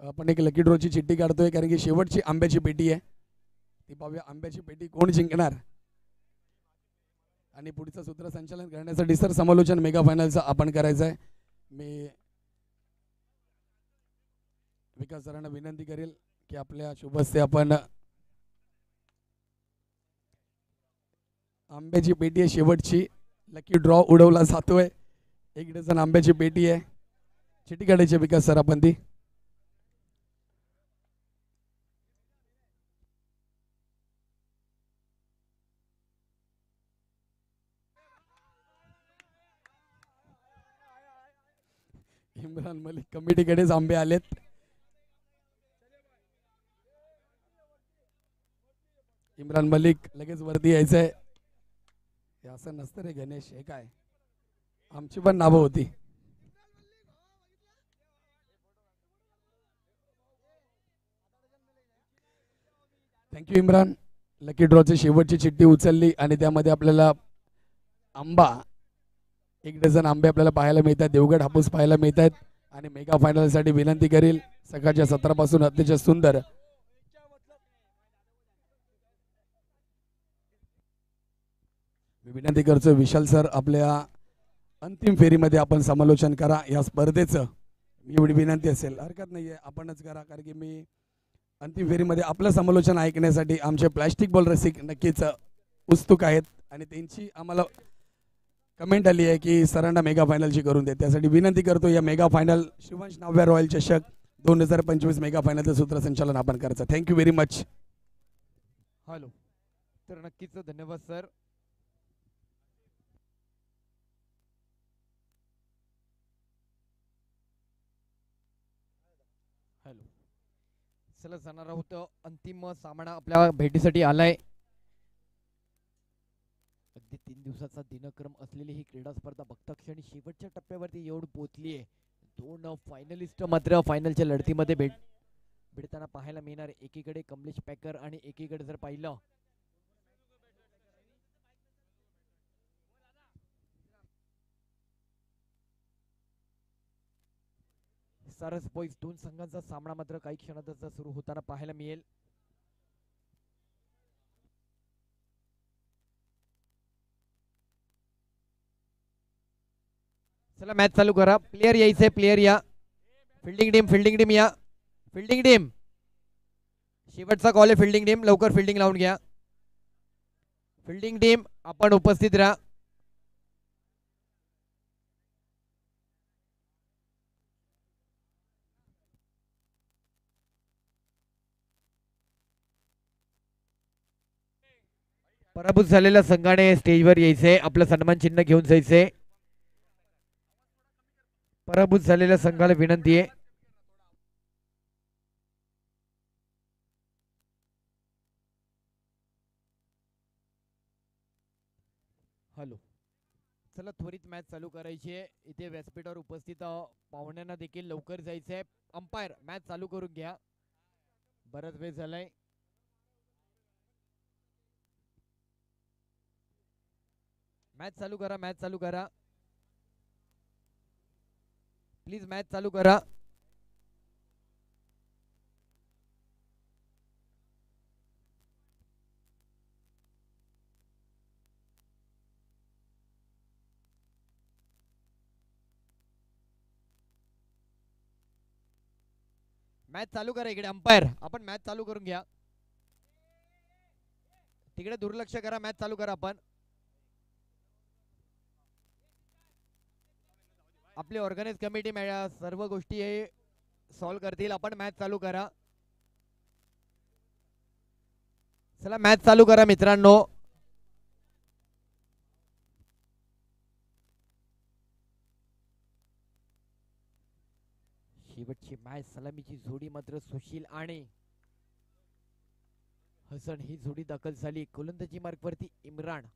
आपण एक लकी ड्रॉची चिठ्ठी काढतोय, कारण की शेवटची आंब्याची पेटी आहे. ती पाहूया आंब्याची पेटी कोण जिंकणार. आणि पुढचं सूत्रसंचालन करण्यासाठी सर समालोचन मेगा फायनलचं आपण करायचं आहे. मी विकास सरांना विनंती करेल की आपल्या शुभ हस्ते आपण आंब्याची पेटी आहे शेवटची, लकी ड्रॉ उडवला जातोय. 1 डझन आंब्याची पेटी आहे. चिठ्ठी काढायची विकास सर आपण ती. इम्रान मलिक कमिटीकडेच आंबे आलेत. इम्रान मलिक लगेच वरती यायचंय. हे असं नसतं रे गणेश, हे काय, आमची पण नावं होती. थँक्यू इम्रान. लकी ड्रॉची शेवटची चिठ्ठी उचलली आणि त्यामध्ये आपल्याला आंबा 1 डझन आंबे आपल्याला पाहायला मिळतात. देवगड हापूस पाहायला मिळतात. आणि मेगा फायनलसाठी विनंती करेल सकाळच्या 17 पासून अतिशय सुंदर मी विनंती करतो विशाल सर, आपल्या अंतिम फेरीमध्ये आपण समालोचन करा या स्पर्धेचं. एवढी विनंती असेल, हरकत नाहीये, आपणच करा, कारण की मी अंतिम फेरीमध्ये आपलं समालोचन ऐकण्यासाठी आमचे प्लॅस्टिक बॉल रसिक नक्कीच उत्सुक आहेत. आणि त्यांची आम्हाला कमेंट आली आहे की सरांना मेगा फायनलची करून दे. त्यासाठी विनंती करतो या mega final Shivansh Navya royal चषक 2025 मेगा फायनलचं सूत्रसंचालन आपण करायचं. Thank you very much. हॅलो, तर नक्कीच धन्यवाद सर. हॅलो, चला जाणार आहोत अंतिम सामना आपल्या भेटीसाठी आलाय. अगदी 3 दिवसाचा दिनक्रम असलेली ही क्रीडा स्पर्धा बघता क्षणी शेवटच्या टप्प्यावरती येऊन पोहोचली आहे. 2 फायनलिस्ट मात्र फायनलच्या लढतीमध्ये भिडताना पाहायला मिळणार. एकीकडे कमलेश पॅकर आणि एकीकडे जर पाहिलं सारस बॉईज, 2 संघांचा सामना मात्र काही क्षणातच सुरू होताना पाहायला मिळेल. चला मॅच चालू करा. प्लेयर यायचे, प्लेयर या. फिल्डिंग टीम, फिल्डिंग टीम या. फिल्डिंग टीम, शेवटचा कॉल आहे. फिल्डिंग टीम लवकर फिल्डिंग लावून घ्या. फिल्डिंग टीम आपण उपस्थित राहा. पराभूत झालेल्या संघाने स्टेजवर यायचे, आपलं सन्मान चिन्ह घेऊन जायचे. पराभूत झालेल्या संघाला विनंती आहे. हॅलो, चला त्वरित मॅच चालू करायची आहे. इथे व्यासपीठावर उपस्थित पाहुण्यांना देखील लवकर जायचंय. अंपायर मॅच चालू करून घ्या, बराच वेळ झालाय. मॅच चालू करा, मॅच चालू करा, प्लीज मॅच चालू करा. मॅच चालू करा. इकडे अंपायर आपण मॅच चालू करून घ्या. तिकडे दुर्लक्ष करा. मॅच चालू करा. आपण आपली ऑर्गनाइज कमिटी सर्व गोष्टी हे सॉल्व करतील. आपण मॅच चालू करा. चला मॅच चालू करा मित्रांनो. शेवटची मॅच सलामीची जोडी मात्र सुशील आणि हसन ही जोडी दाखल झाली. गोलंदाजी मार्कवरती इम्रान.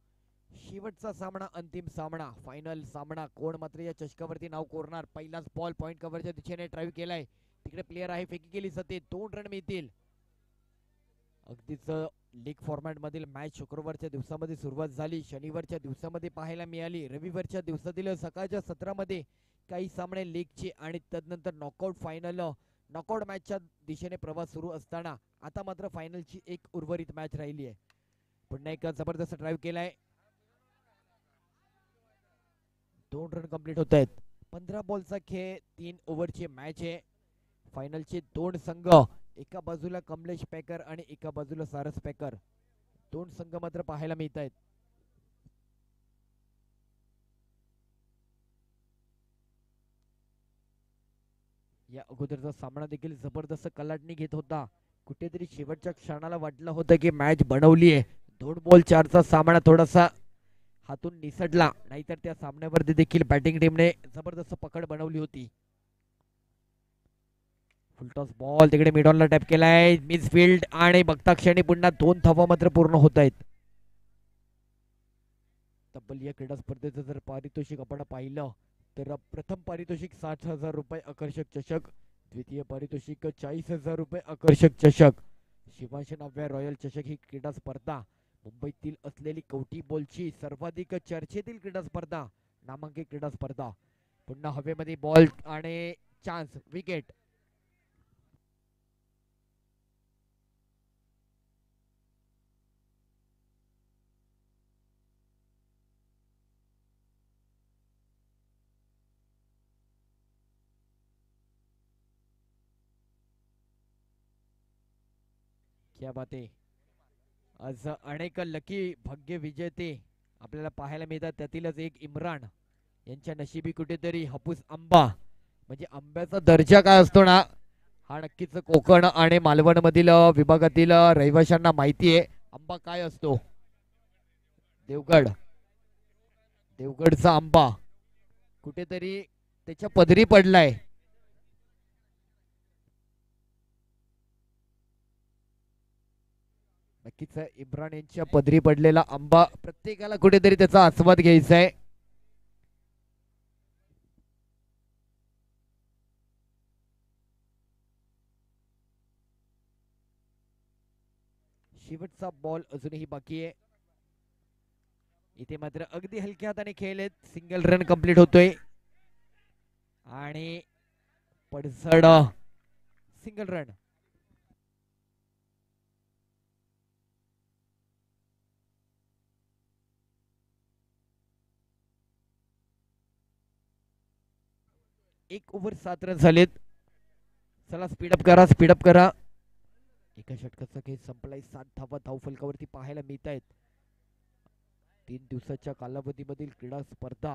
शेवटचा सामना, अंतिम सामना, फायनल सामना. कोण मात्र या चषकावरती नाव कोरणार. पहिलाच बॉल पॉइंट कव्हरच्या दिशेने ड्राईव्ह केलाय. तिकडे प्लेयर आहे, फेकी केली जाते. 2 रन मिळतील. अगदीच लीग फॉर्मॅट मधील मॅच शुक्रवारच्या दिवसामध्ये सुरुवात झाली. शनिवारच्या दिवसामध्ये पाहायला मिळाली. रविवारच्या दिवसातील सकाळच्या सत्रामध्ये काही सामने लीगचे आणि तदनंतर नॉकआउट फायनल नॉकआउट मॅचच्या दिशेने प्रवास सुरू असताना आता मात्र फायनलची एक उर्वरित मॅच राहिली आहे. पुन्हा एक जबरदस्त ड्राईव्ह केलाय. 2 रन कंप्लीट होत आहेत. 15 बॉलचा खेळ, 3 ओव्हरची मॅच आहे. फायनलचे 2 संघ, एका बाजूला कमलेश पॅकर आणि एका बाजूला सारस पॅकर. 2 संघ मात्र पाहायला मिळत आहेत. या अगोदरचा सामना देखील जबरदस्त कलाटणी घेत होता. कुठेतरी शेवटच्या क्षणाला वाटलं होतं की मॅच बनवली आहे. 2 बॉल 4चा सामना थोडासा हातून निसटला, नाहीतर त्या सामन्यावरती देखील बॅटिंग टीमने जबरदस्त पकड बनवली होती. फुलटॉस बॉल तिकडे मिडॉनला टॅप केलाय. मिसफिल्ड आणि बघता क्षणी पुन्हा 2 धावा मात्र पूर्ण होत आहेत. तब्बल या क्रीडा स्पर्धेचं जर पारितोषिक आपण पाहिलं तर प्रथम पारितोषिक 60,000 रुपये आकर्षक चषक, द्वितीय पारितोषिक 40,000 रुपये आकर्षक चषक. शिवांश 9व्या रॉयल चषक ही क्रीडा स्पर्धा मुंबईतील असलेली कवठी बॉलची सर्वाधिक चर्चेतील क्रीडा स्पर्धा, नामांकित क्रीडा स्पर्धा. पुन्हा हवेमध्ये बॉल आणि चान्स, विकेट. क्या बात आहे. आज अनेक लकी भाग्य विजेते आपल्याला पाहायला मिळतात. त्यातीलच एक इम्रान यांच्या नशिबी कुठेतरी हापूस आंबा, म्हणजे आंब्याचा दर्जा काय असतो ना, हा नक्कीच कोकण आणि मालवण मधील विभागातील रहिवाशांना माहिती आहे. आंबा काय असतो. देवगड, देवगडचा आंबा कुठेतरी त्याच्या पदरी पडलाय. नक्कीच इम्रान यांच्या पदरी पडलेला आंबा प्रत्येकाला कुठेतरी त्याचा आस्वाद घ्यायचा आहे. शेवटचा बॉल अजूनही बाकी आहे. इथे मात्र अगदी हलक्या हाताने खेळलेत. सिंगल रन कंप्लीट होतोय आणि पडसड सिंगल रन. एक ओव्हर 7 रन झालेत. चला स्पीडअप करा, स्पीडअप करा. एका षटकाचा खेळ संपलाय. 7 धावा धावफलकावरती पाहायला मिळत आहेत. 3 दिवसाच्या कालावधीमधील क्रीडा स्पर्धा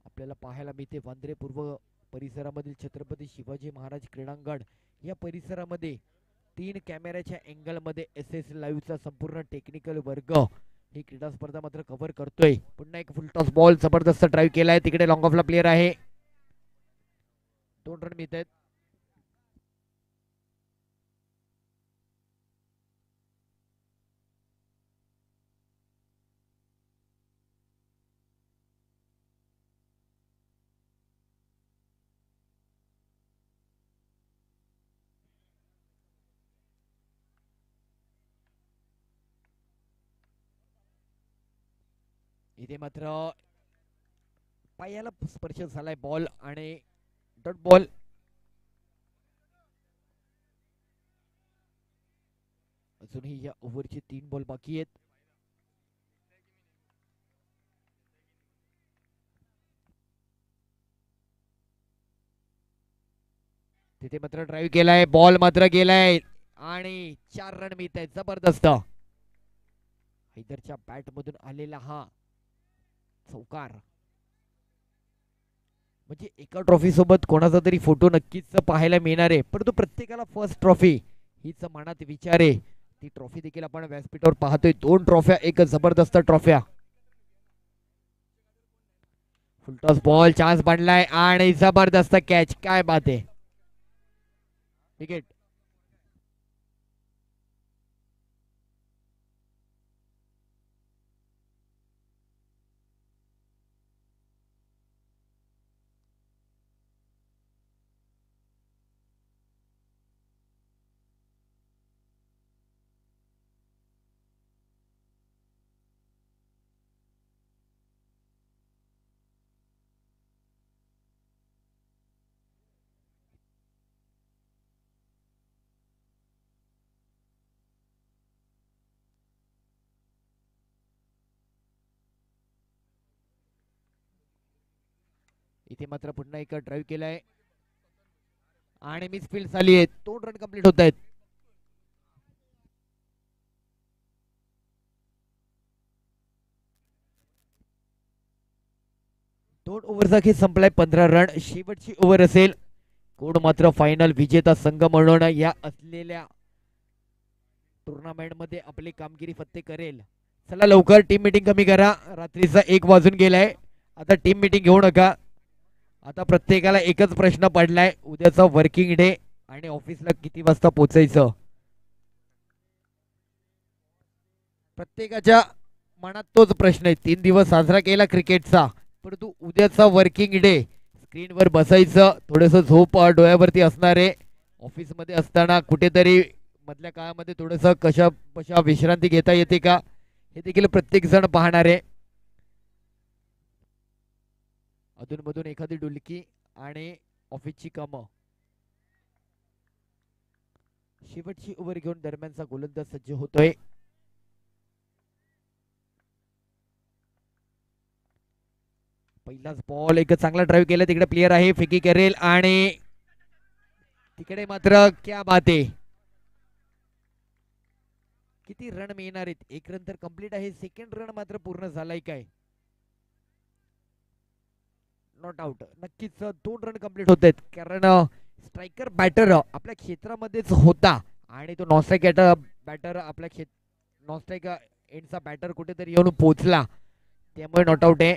आपल्याला पाहायला मिळते. वांद्रे पूर्व परिसरामधील छत्रपती शिवाजी महाराज क्रीडांगण या परिसरामध्ये 3 कॅमेऱ्याच्या अँगल मध्ये SS लाईव्हचा संपूर्ण टेक्निकल वर्ग ही क्रीडा स्पर्धा मात्र कव्हर करतोय. पुन्हा एक फुलटॉस बॉल, जबरदस्त ड्राईव्ह केलाय. तिकडे लॉंग ऑफला प्लेयर आहे. 2 रन मिळत आहेत. इथे मात्र पायाला स्पर्श झालाय बॉल आणि डॉट बॉल. अजूनही या ओव्हरचे 3 बॉल बाकी आहेत. तिथे इथे मात्र ड्राईव्ह केलाय, बॉल मात्र गेलाय आणि 4 रन मिळत आहेत. जबरदस्त हैदरच्या बॅट मधून आलेला हा चौकार. म्हणजे एका ट्रॉफी सोबत कोणाचा तरी फोटो नक्कीच पाहायला मिळणार आहे, परंतु प्रत्येकाला फर्स्ट ट्रॉफी हीच मनात विचार आहे. ती ट्रॉफी देखील आपण व्यासपीठावर पाहतोय. 2 ट्रॉफ्या, एक जबरदस्त ट्रॉफ्या. फुलटॉस बॉल, चान्स बनलाय आणि जबरदस्त कॅच. काय बात आहे. विकेट. इथे मात्र पुन्हा एक ड्राईव्ह केलाय आणि मिस फील्ड झाली आहे. 2 रन कंप्लीट होत आहेत. दोन ओव्हरचा खेळ संपलाय. 15 रन शेवटची ओव्हर असेल. कोण मात्र फायनल विजेता संघ म्हणून या असलेल्या टुर्नामेंट मध्ये आपली कामगिरी फत्ते करेल. चला लवकर टीम मीटिंग कमी करा. रात्रीचा 1 वाजून गेलाय. आता टीम मीटिंग घेऊ नका. आता प्रत्येकाला एकच प्रश्न पडलाय, उद्याचा वर्किंग डे आणि ऑफिसला किती वाजता पोहोचायचं. प्रत्येकाच्या मनात तोच प्रश्न आहे. 3 दिवस साजरा केला क्रिकेटचा, परंतु उद्याचा वर्किंग डे स्क्रीनवर बसायचं, थोडंसं झोप डोळ्यावरती असणार आहे. ऑफिसमध्ये असताना कुठेतरी मधल्या काळामध्ये थोडंसं कशा विश्रांती घेता येते का, हे देखील प्रत्येक जण पाहणार आहे. अधूनमधून एखादी डुलकी आणि ऑफिसची कामं. शेवटची ओव्हर घेऊन दरम्यानचा गोलंदाज सज्ज होतोय. पहिलाच बॉल, एक चांगला ड्राईव्ह केला. तिकडे प्लेयर आहे, फेकी करेल आणि तिकडे मात्र क्या बात आहे. किती रन मिळणार आहेत. 1 रन तर कंप्लीट आहे. सेकंड रन मात्र पूर्ण झालाय काय. Not out. नक्कीच 2 रन कंप्लीट होत आहेत, कारण स्ट्रायकर बॅटर आपल्या क्षेत्रामध्येच होता आणि तो नॉनस्ट्राईक बॅटर आपल्या नॉनस्ट्राईक एंडचा बॅटर कुठेतरी येऊन पोहोचला, त्यामुळे नॉट आउट आहे.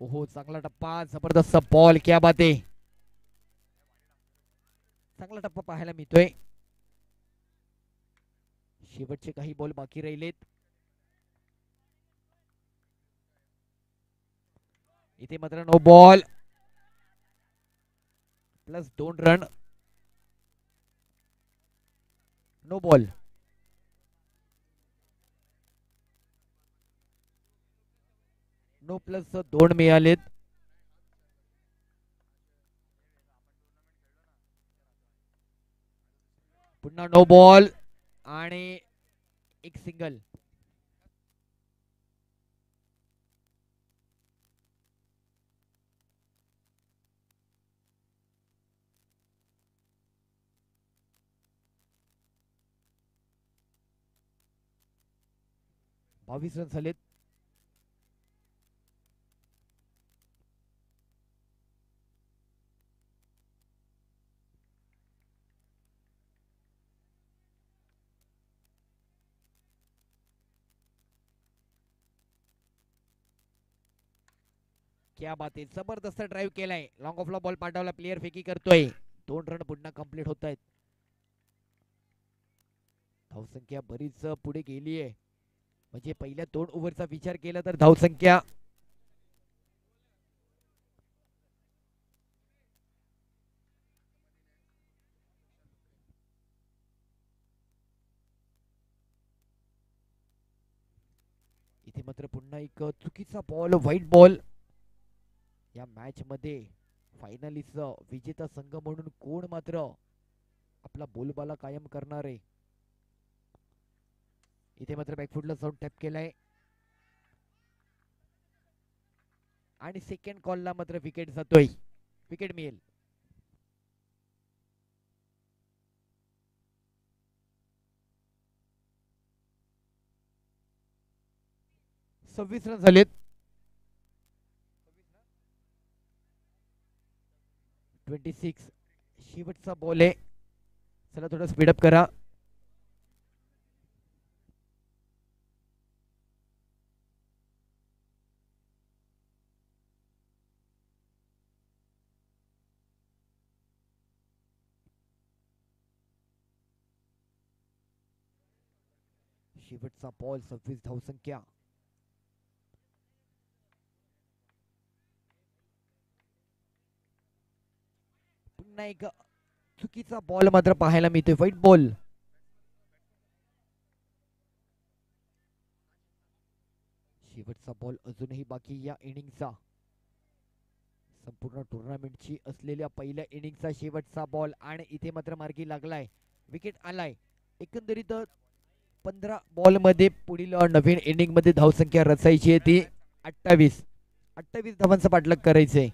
ओहो, चांगला टप्पा, जबरदस्त बॉल, क्या बात आहे. चांगला टप्पा पाहायला मिळतोय. शेवटचे काही बॉल बाकी राहिलेत. इथे मात्र no ball plus 2 run. No ball. No plus 2 मिळालेत. पुन्हा नो बॉल आणि एक सिंगल. बावीस रन झालेत. क्या बात आहे. जबरदस्त ड्राईव्ह केलाय. लॉंग ऑफला बॉल पाठवला. प्लेयर फेकी करतोय. 2 रन पुन्हा कंप्लीट होत आहेत. धावसंख्या बरीच पुढे गेली आहे. म्हणजे पहिल्या 2 ओव्हरचा विचार केला तर धावसंख्या इथे मात्र पुन्हा एक चुकीचा बॉल, व्हाईट बॉल. या मॅच मध्ये फायनलिस्ट विजेता संघ म्हणून कोण मात्र आपला बोलबाला कायम करणार आहे. इथे मात्र बॅकफुटला जाऊन टॅप केलाय. आणि सेकंड कॉलला मात्र विकेट जातोय, विकेट मिळेल. सव्वीस रन झालेत. 26 शेवटचा बॉल आहे. चला थोडं स्पीडअप करा. शेवटचा बॉल 26 धावसंख्या. पुन्हा एक चुकीचा बॉल मात्र पाहायला मिळतोय, व्हाईट बॉल. शेवटचा बॉल अजूनही बाकी या इनिंगचा, संपूर्ण टुर्नामेंटची असलेल्या पहिल्या इनिंगचा शेवटचा बॉल आणि इथे मात्र मार्गी लागलाय, विकेट आलाय. एकंदरीत 15 बॉल मध्ये पुढील नवीन इनिंग मध्ये धावसंख्या रचायची आहे ती 28 धावांचा पाठलाग करायचंय.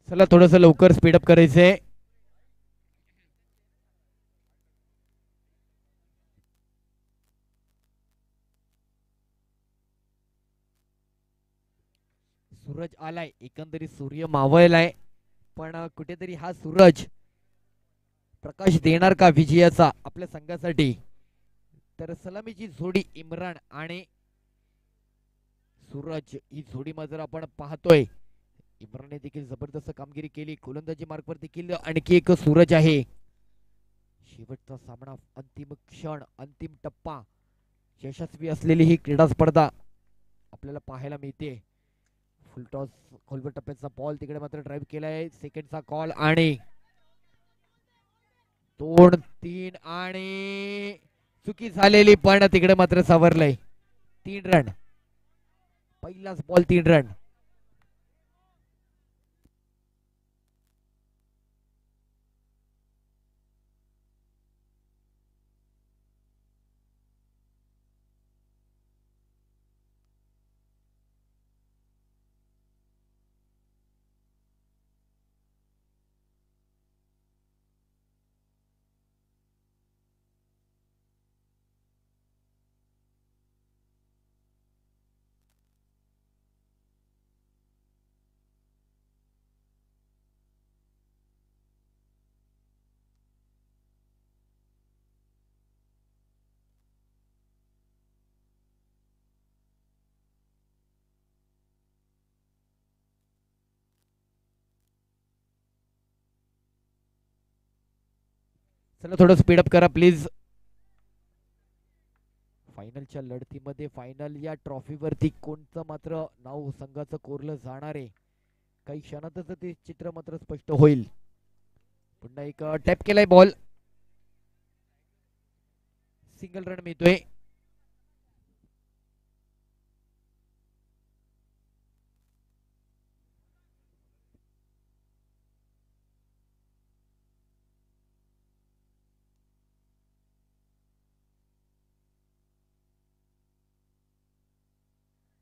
चला थोडस लवकर स्पीडअप करायचंय. सूरज आलाय, एकंदरीत सूर्य मावळलाय, पण कुठेतरी हा सूरज प्रकाश देणार का विजयाचा आपल्या संघासाठी. तर सलामीची जोडी इम्रान आणि सूरज, ही जोडी जर आपण पाहतोय, इम्रानने देखील जबरदस्त कामगिरी केली. गोलंदाजी मार्कवर देखील आणखी एक सूरज आहे. शेवटचा सामना, अंतिम क्षण, अंतिम टप्पा, यशस्वी असलेली ही क्रीडा स्पर्धा आपल्याला पाहायला मिळते. फुलटॉस खोलवर टप्प्याचा बॉल तिकडे मात्र ड्राईव्ह केलाय. सेकंडचा कॉल आणि 2-3 आणि चुकी झालेली, पण तिकडे मात्र सावरलंय. 3 रन, पहिलाच बॉल 3 रन. चला थोडं स्पीडअप करा प्लीज. फायनलच्या लढतीमध्ये फायनल या ट्रॉफीवरती कोणतं मात्र नाव संघाचं कोरलं जाणार आहे, काही क्षणातच ते चित्र मात्र स्पष्ट होईल. पुन्हा एक टॅप केलाय बॉल, सिंगल रन मिळतोय.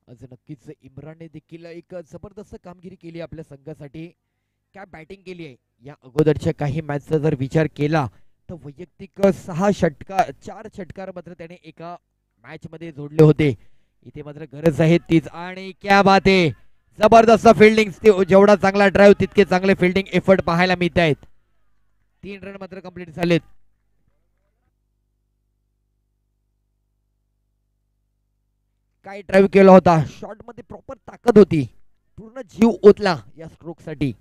आज नक्कीच इम्रानने देखील एक जबरदस्त कामगिरी केली आपल्या संघासाठी. काय बॅटिंग केली आहे. या अगोदरच्या काही मॅचचा जर विचार केला तर वैयक्तिक 4 षटकार मात्र त्याने एका मॅच मध्ये जोडले होते. इथे मात्र गरज आहे तीच. आणि क्या बात आहे, जबरदस्त फिल्डिंग. जेवढा चांगला ड्राईव्ह तितके चांगले फिल्डिंग एफर्ट पाहायला मिळत आहेत. 3 रन मात्र कंप्लीट झालेत. काय ड्राईव्ह केला होता, शॉट मध्ये प्रॉपर ताकद होती, पूर्ण जीव ओतला या स्ट्रोक साठी.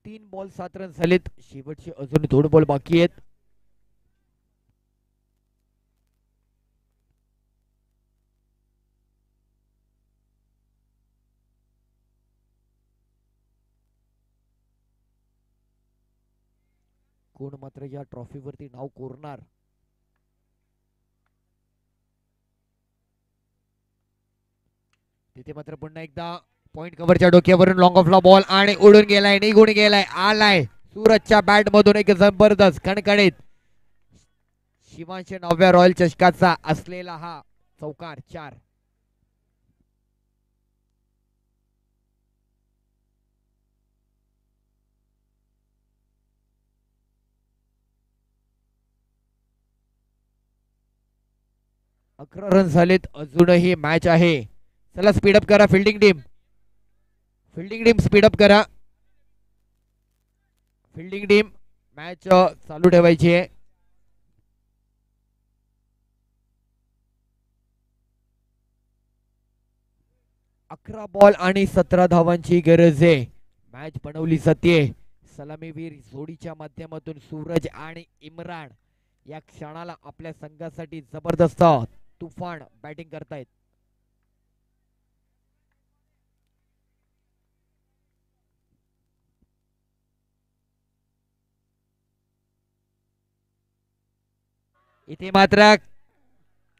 तीन बॉल 7 रन झालेत. शेवटचे अजून 2 बॉल बाकी आहेत. कोण मात्र या ट्रॉफीवरती नाव कोरणार. तिथे मात्र पुन्हा एकदा पॉइंट कव्हरच्या डोक्यावरून लॉंग ऑफला बॉल आणि उडून गेलाय, निघून गेलाय, आलाय सूरजच्या बॅट मधून एक जबरदस्त खणखणीत शिवांश 9व्या रॉयल चषकाचा असलेला हा चौकार 4. अकरा रन झालेत. अजूनही मॅच आहे. चला स्पीडअप करा fielding team. Fielding team speed up करा. फिल्डिंग टीम मॅच चालू ठेवायची आहे. अकरा बॉल आणि 17 धावांची गरज आहे. मॅच बनवली जाते. सलामीवीर जोडीच्या माध्यमातून सूरज आणि इम्रान या क्षणाला आपल्या संघासाठी जबरदस्त तुफान बॅटिंग करतायत. इथे मात्र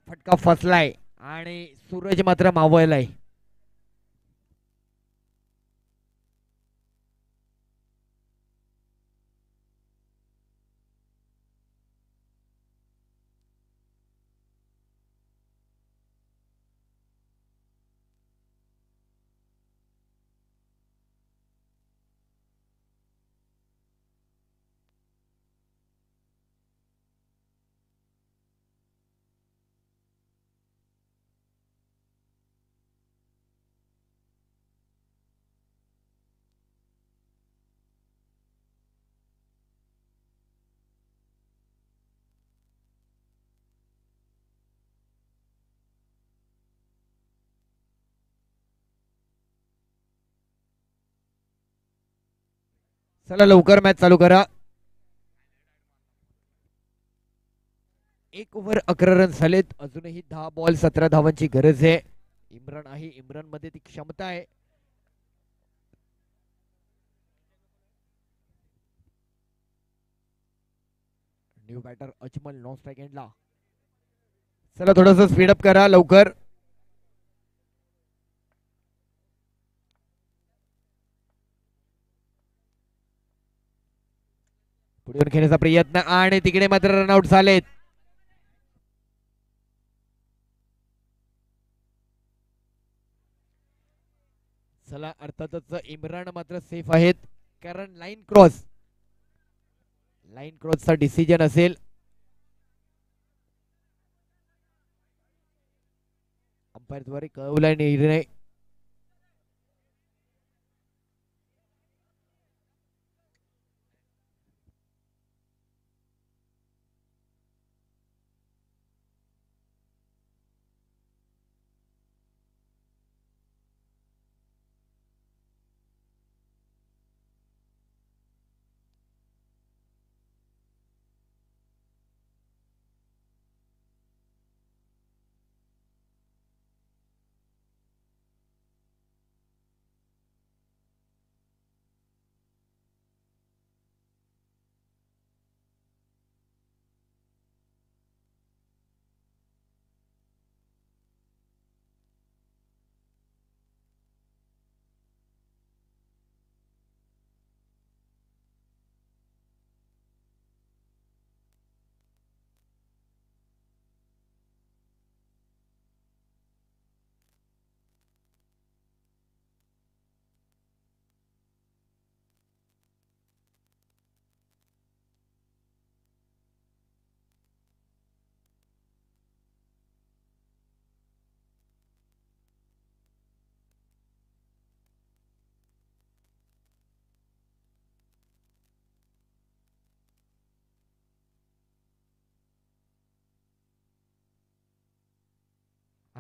फटका फसलाय आणि सूरज मात्र मावळलाय. चला लवकर मॅच चालू करा. 1 ओव्हर 11 रन झालेत. अजूनही 10 बॉल 17 धावांची गरज आहे. इम्रान आहे, इम्रान मध्ये ती क्षमता आहे. New batter Ajmal non strike एंडला. चला थोडस स्पीडअप करा लवकर. पुढे खेळण्याचा प्रयत्न आणि तिकडे मात्र रनआउट झालेत. चला अर्थातच इम्रान मात्र सेफ आहेत, कारण लाईन क्रॉसचा डिसिजन असेल. अंपायर द्वारे कळवलाय निर्णय.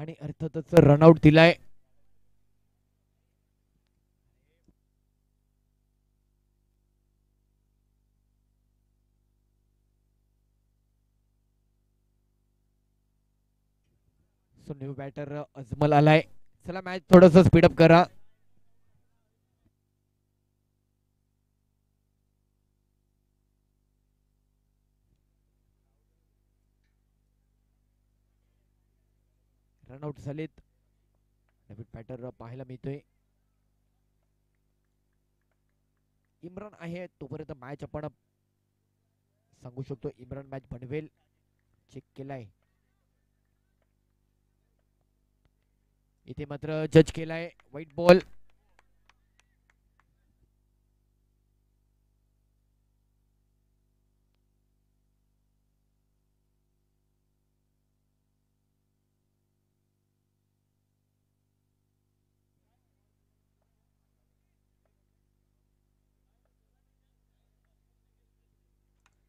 आणि अर्थातच रनआउट दिलाय. सो न्यू बॅटर अजमल आलाय. चला मॅच थोडस स्पीडअप करा. रनआउट झालेत. नवीन बॅटर पाहायला मिळतोय. इम्रान आहे तोपर्यंत मॅच आपण सांगू शकतो. इम्रान मॅच बनवेल. चेक केलाय. इथे मात्र जज केलाय व्हाईट बॉल.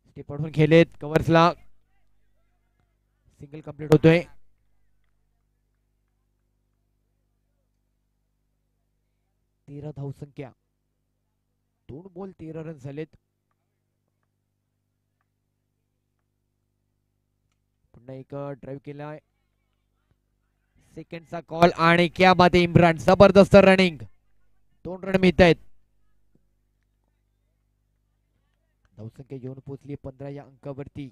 स्टेप पडून खेळलेत कव्हर्सला. सिंगल कंप्लीट होतोय. तेरा धावसंख्या. 2 बॉल 13 रन झालेत. पुन्हा एक ड्राईव्ह केलाय. सेकंडचा कॉल आणि क्या बात आहे इम्रान. जबरदस्त रनिंग. 2 रन मिळत आहेत. धावसंख्या येऊन पोहोचली 15 या अंकावरती.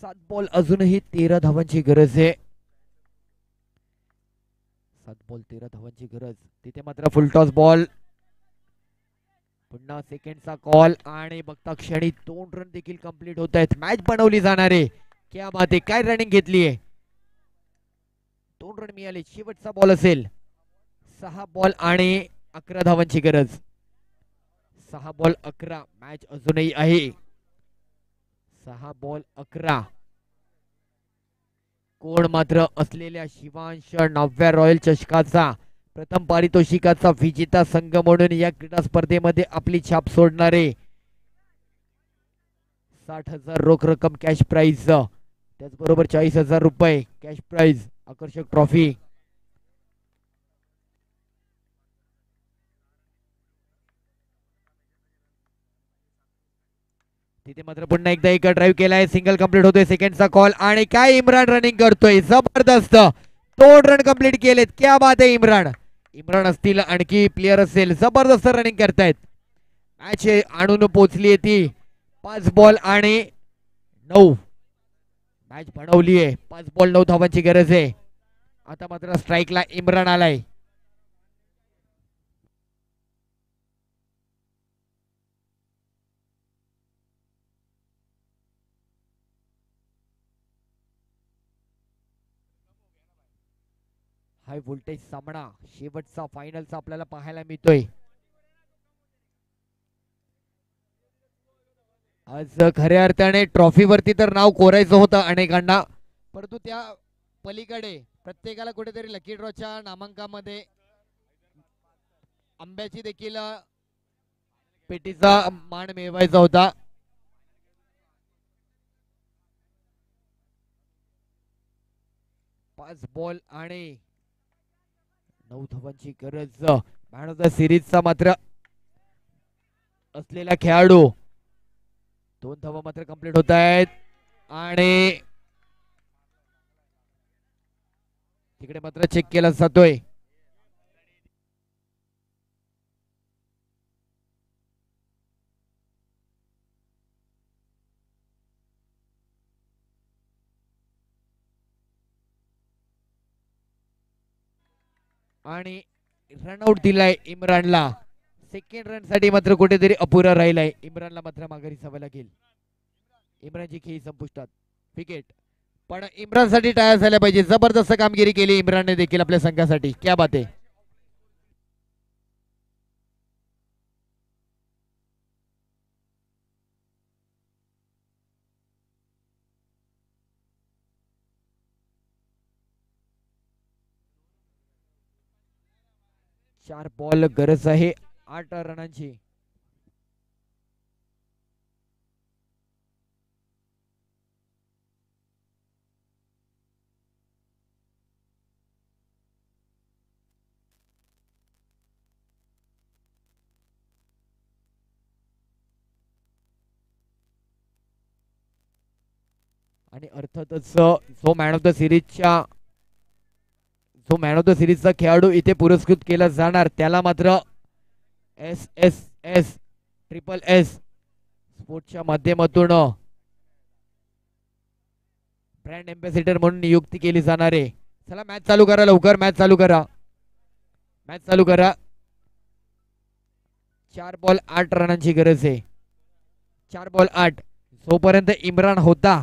सात बॉल अजूनही 13 धावांची गरज आहे. 7 बॉल 13 धावांची गरज. तिथे मात्र फुलटॉस बॉल. पुन्हा सेकंडचा कॉल आणि बघता क्षणी 2 रन देखील कंप्लीट होत आहेत. मॅच बनवली जाणार आहे. क्या बात आहे. काय रनिंग घेतली आहे. 2 रन मिळाले. शेवटचा बॉल असेल. 6 बॉल आणि 11 धावांची गरज. 6 बॉल 11. मॅच अजूनही आहे. 6 बॉल 11. कोण मात्र असलेल्या शिवांश 9व्या रॉयल चषकाचा प्रथम पारितोषिकाचा विजेता संघ म्हणून या क्रीडा स्पर्धेमध्ये आपली छाप सोडणारे. 60,000 रोख रक्कम कॅश प्राइज. त्याचबरोबर 40,000 रुपये कॅश प्राइज. आकर्षक ट्रॉफी. तिथे मात्र पुन्हा एकदा एक ड्राईव्ह केलाय. सिंगल कंप्लीट होतोय. सेकंडचा कॉल आणि काय इम्रान रनिंग करतोय. जबरदस्त. 2 रन कंप्लीट केलेत. क्या बात आहे इम्रान. इम्रान असतील आणखी प्लेयर असेल. जबरदस्त रनिंग करतायत. मॅच आणून पोहोचली ती 5 बॉल आणि 9. मॅच बनवली आहे. 5 बॉल 9 धावांची गरज आहे. आता मात्र स्ट्राईकला इम्रान आलाय. हाय व्होल्टेज सामना शेवटचा फायनलचा आपल्याला पाहायला मिळतोय. आज खऱ्या अर्थाने ट्रॉफीवरती तर नाव कोरायचं होतं अनेकांना, परंतु त्या पलीकडे प्रत्येकाला कुठेतरी लकी ड्रॉच्या नामांकामध्ये आंब्याची देखील पेटीचा मान मिळवायचा होता. पाच बॉल आणि 9 धावांची गरज. मॅन ऑफ द सिरीजचा मात्र असलेला खेळाडू. 2 धावा मात्र कंप्लीट होत आहेत आणि तिकडे मात्र चेक केला जातोय. आणि रनआउट दिलाय इम्रानला. सेकंड रन साठी मात्र कुठेतरी अपुरा राहिलाय. इम्रानला मात्र माघारी जावं लागेल. इम्रानची खेळी संपुष्टात. विकेट. पण इम्रानसाठी टायर झाल्या पाहिजे. जबरदस्त कामगिरी केली इम्रानने देखील आपल्या संघासाठी. क्या बात आहे. 4 बॉल गरज आहे 8 रनांची. आणि अर्थातच जो मॅन ऑफ द सिरीजचा खेळाडू इथे पुरस्कृत केला जाणार त्याला मात्र SSS ट्रिपल S स्पोर्ट्सच्या माध्यमातून ब्रँड एम्बॅसिडर म्हणून नियुक्ती केली जाणार आहे. चला मॅच चालू करा, लवकर मॅच चालू करा. 4 बॉल 8 रनांची गरज आहे. 4 बॉल 8. जोपर्यंत इम्रान होता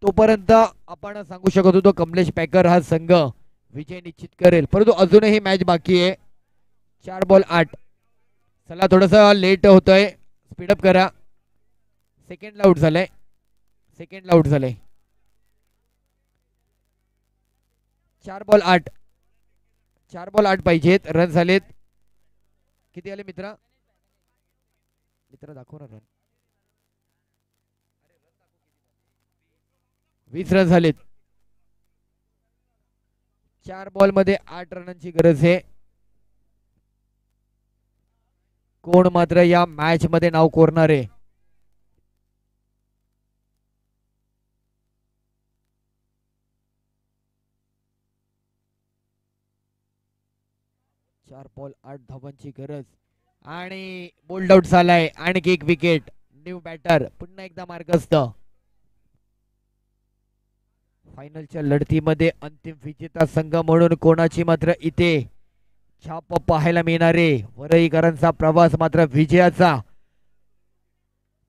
तोपर्यंत आपण सांगू शकत होतो कमलेश पॅकर हा संघ विजय निश्चित करेल, परंतु अजूनही मॅच बाकी आहे. 4 बॉल 8. चला थोडस लेट होतोय, स्पीडअप करा. सेकंडला आउट झालंय. 4 बॉल 8. 4 बॉल 8 पाहिजेत. रन झालेत किती आले मित्रा दाखव ना रन. 20 रन झालेत. 4 बॉल मध्ये 8 रनांची गरज आहे. कोण मात्र या मॅच मध्ये नाव कोरणार आहे? चार बॉल 8 धावांची गरज आणि बोल्ड आउट झालाय. आणखी एक विकेट. न्यू बॅटर पुन्हा एकदा मार्गस्थ. फायनलच्या लढतीमध्ये अंतिम विजेता संघ म्हणून कोणाची मात्र इथे छाप पाहायला मिळणार आहे? वरईकरांचा प्रवास मात्र विजयाचा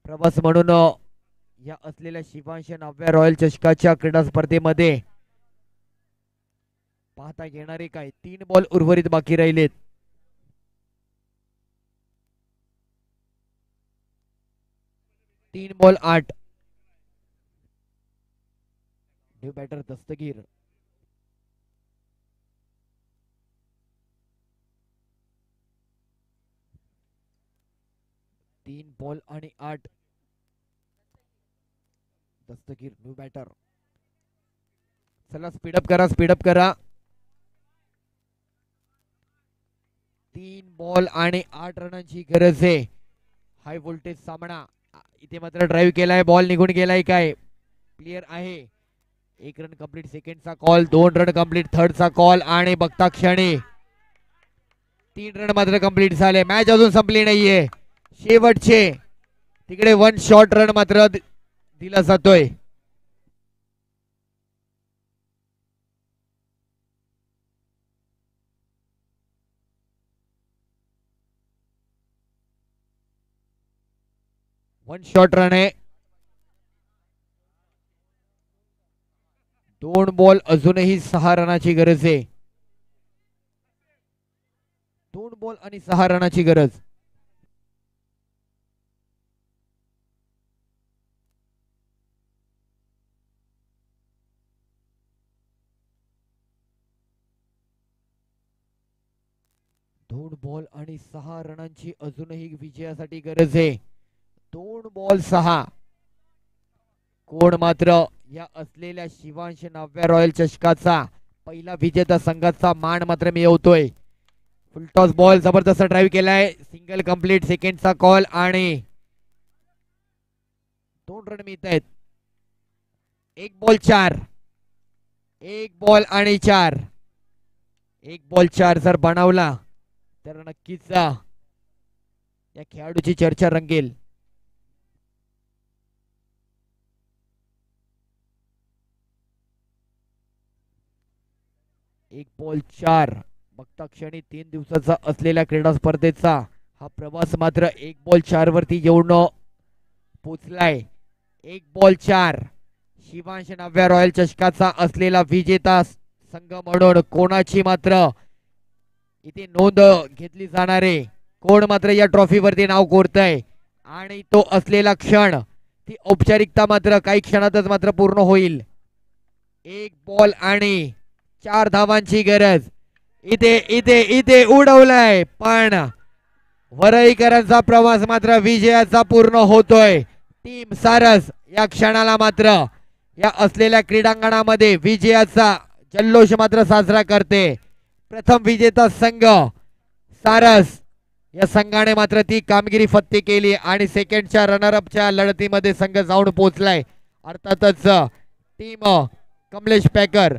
प्रवास म्हणून या असलेल्या शिवांश 9व्या रॉयल चषकाच्या क्रीडा स्पर्धेमध्ये पाहता येणारे काय? 3 बॉल उर्वरित बाकी राहिलेत. तीन बॉल 8. न्यू बॅटर दस्तगीर. तीन बॉल आणि 8. दस्तगीर न्यू बॅटर. चला स्पीडअप करा. 3 बॉल आणि 8 रनांची गरज आहे. हाय व्होल्टेज सामना. इथे मात्र ड्राईव्ह केलाय, बॉल निघून गेलाय काय? क्लिअर आहे. 1 रन कंप्लीट. सेकंडचा कॉल. 2 run complete. थर्डचा कॉल आणि बघता क्षणी 3 रन मात्र कंप्लीट झाले. मॅच अजून संपली नाहीये. शेवटचे तिकडे 1 शॉट रन मात्र दिला जातोय. वन शॉट रन आहे. 2 बॉल अजूनही 6 रनाची गरज आहे. 2 बॉल आणि 6 रनाची गरज. दोन बॉल आणि 6 रनांची अजूनही विजयासाठी गरज आहे. 2 बॉल 6. कोण मात्र या असलेल्या शिवांश 9व्या रॉयल चषकाचा पहिला विजेता संघाचा मान मात्र मिळवतोय. फुलटॉस बॉल जबरदस्त ड्राईव्ह केलाय. Single complete. सेकंडचा कॉल आणि 2 रन मिळत आहेत. 1 बॉल 4. 1 बॉल आणि 4. 1 बॉल 4 जर बनवला तर नक्कीच या खेळाडूची चर्चा रंगेल. एक बॉल 4. बघता क्षणी 3 दिवसाचा असलेल्या क्रीडा स्पर्धेचा हा प्रवास मात्र 1 बॉल 4 वरती येऊन पोचलाय. 1 बॉल 4. शिवांश 9व्या रॉयल चषकाचा असलेला विजेता संघ म्हणून कोणाची मात्र इथे नोंद घेतली जाणार आहे? कोण मात्र या ट्रॉफी वरती नाव कोरतय? आणि तो असलेला क्षण, ती औपचारिकता मात्र काही क्षणातच मात्र पूर्ण होईल. 1 बॉल आणि 4 धावांची गरज. इथे इथे इथे उडवलाय, पण वरईकरांचा प्रवास मात्र विजयाचा पूर्ण होतोय. टीम सारस या क्षणाला मात्र या असलेल्या क्रीडांगणामध्ये विजयाचा जल्लोष मात्र साजरा करते. प्रथम विजेता संघ सारस या संघाने मात्र ती कामगिरी फत्ते केली आणि सेकंडच्या रनरअपच्या लढतीमध्ये संघ जाऊन पोहोचलाय. अर्थातच टीम कमलेश पॅकर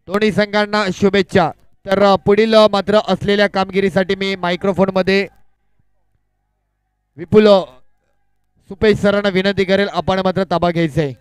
दोन्ही संघांना शुभेच्छा. तर पुढील मात्र असलेल्या कामगिरीसाठी मी मायक्रोफोन मध्ये विपुल सुपेश सरांना विनंती करेल, आपण मात्र ताबा घ्यायचा आहे.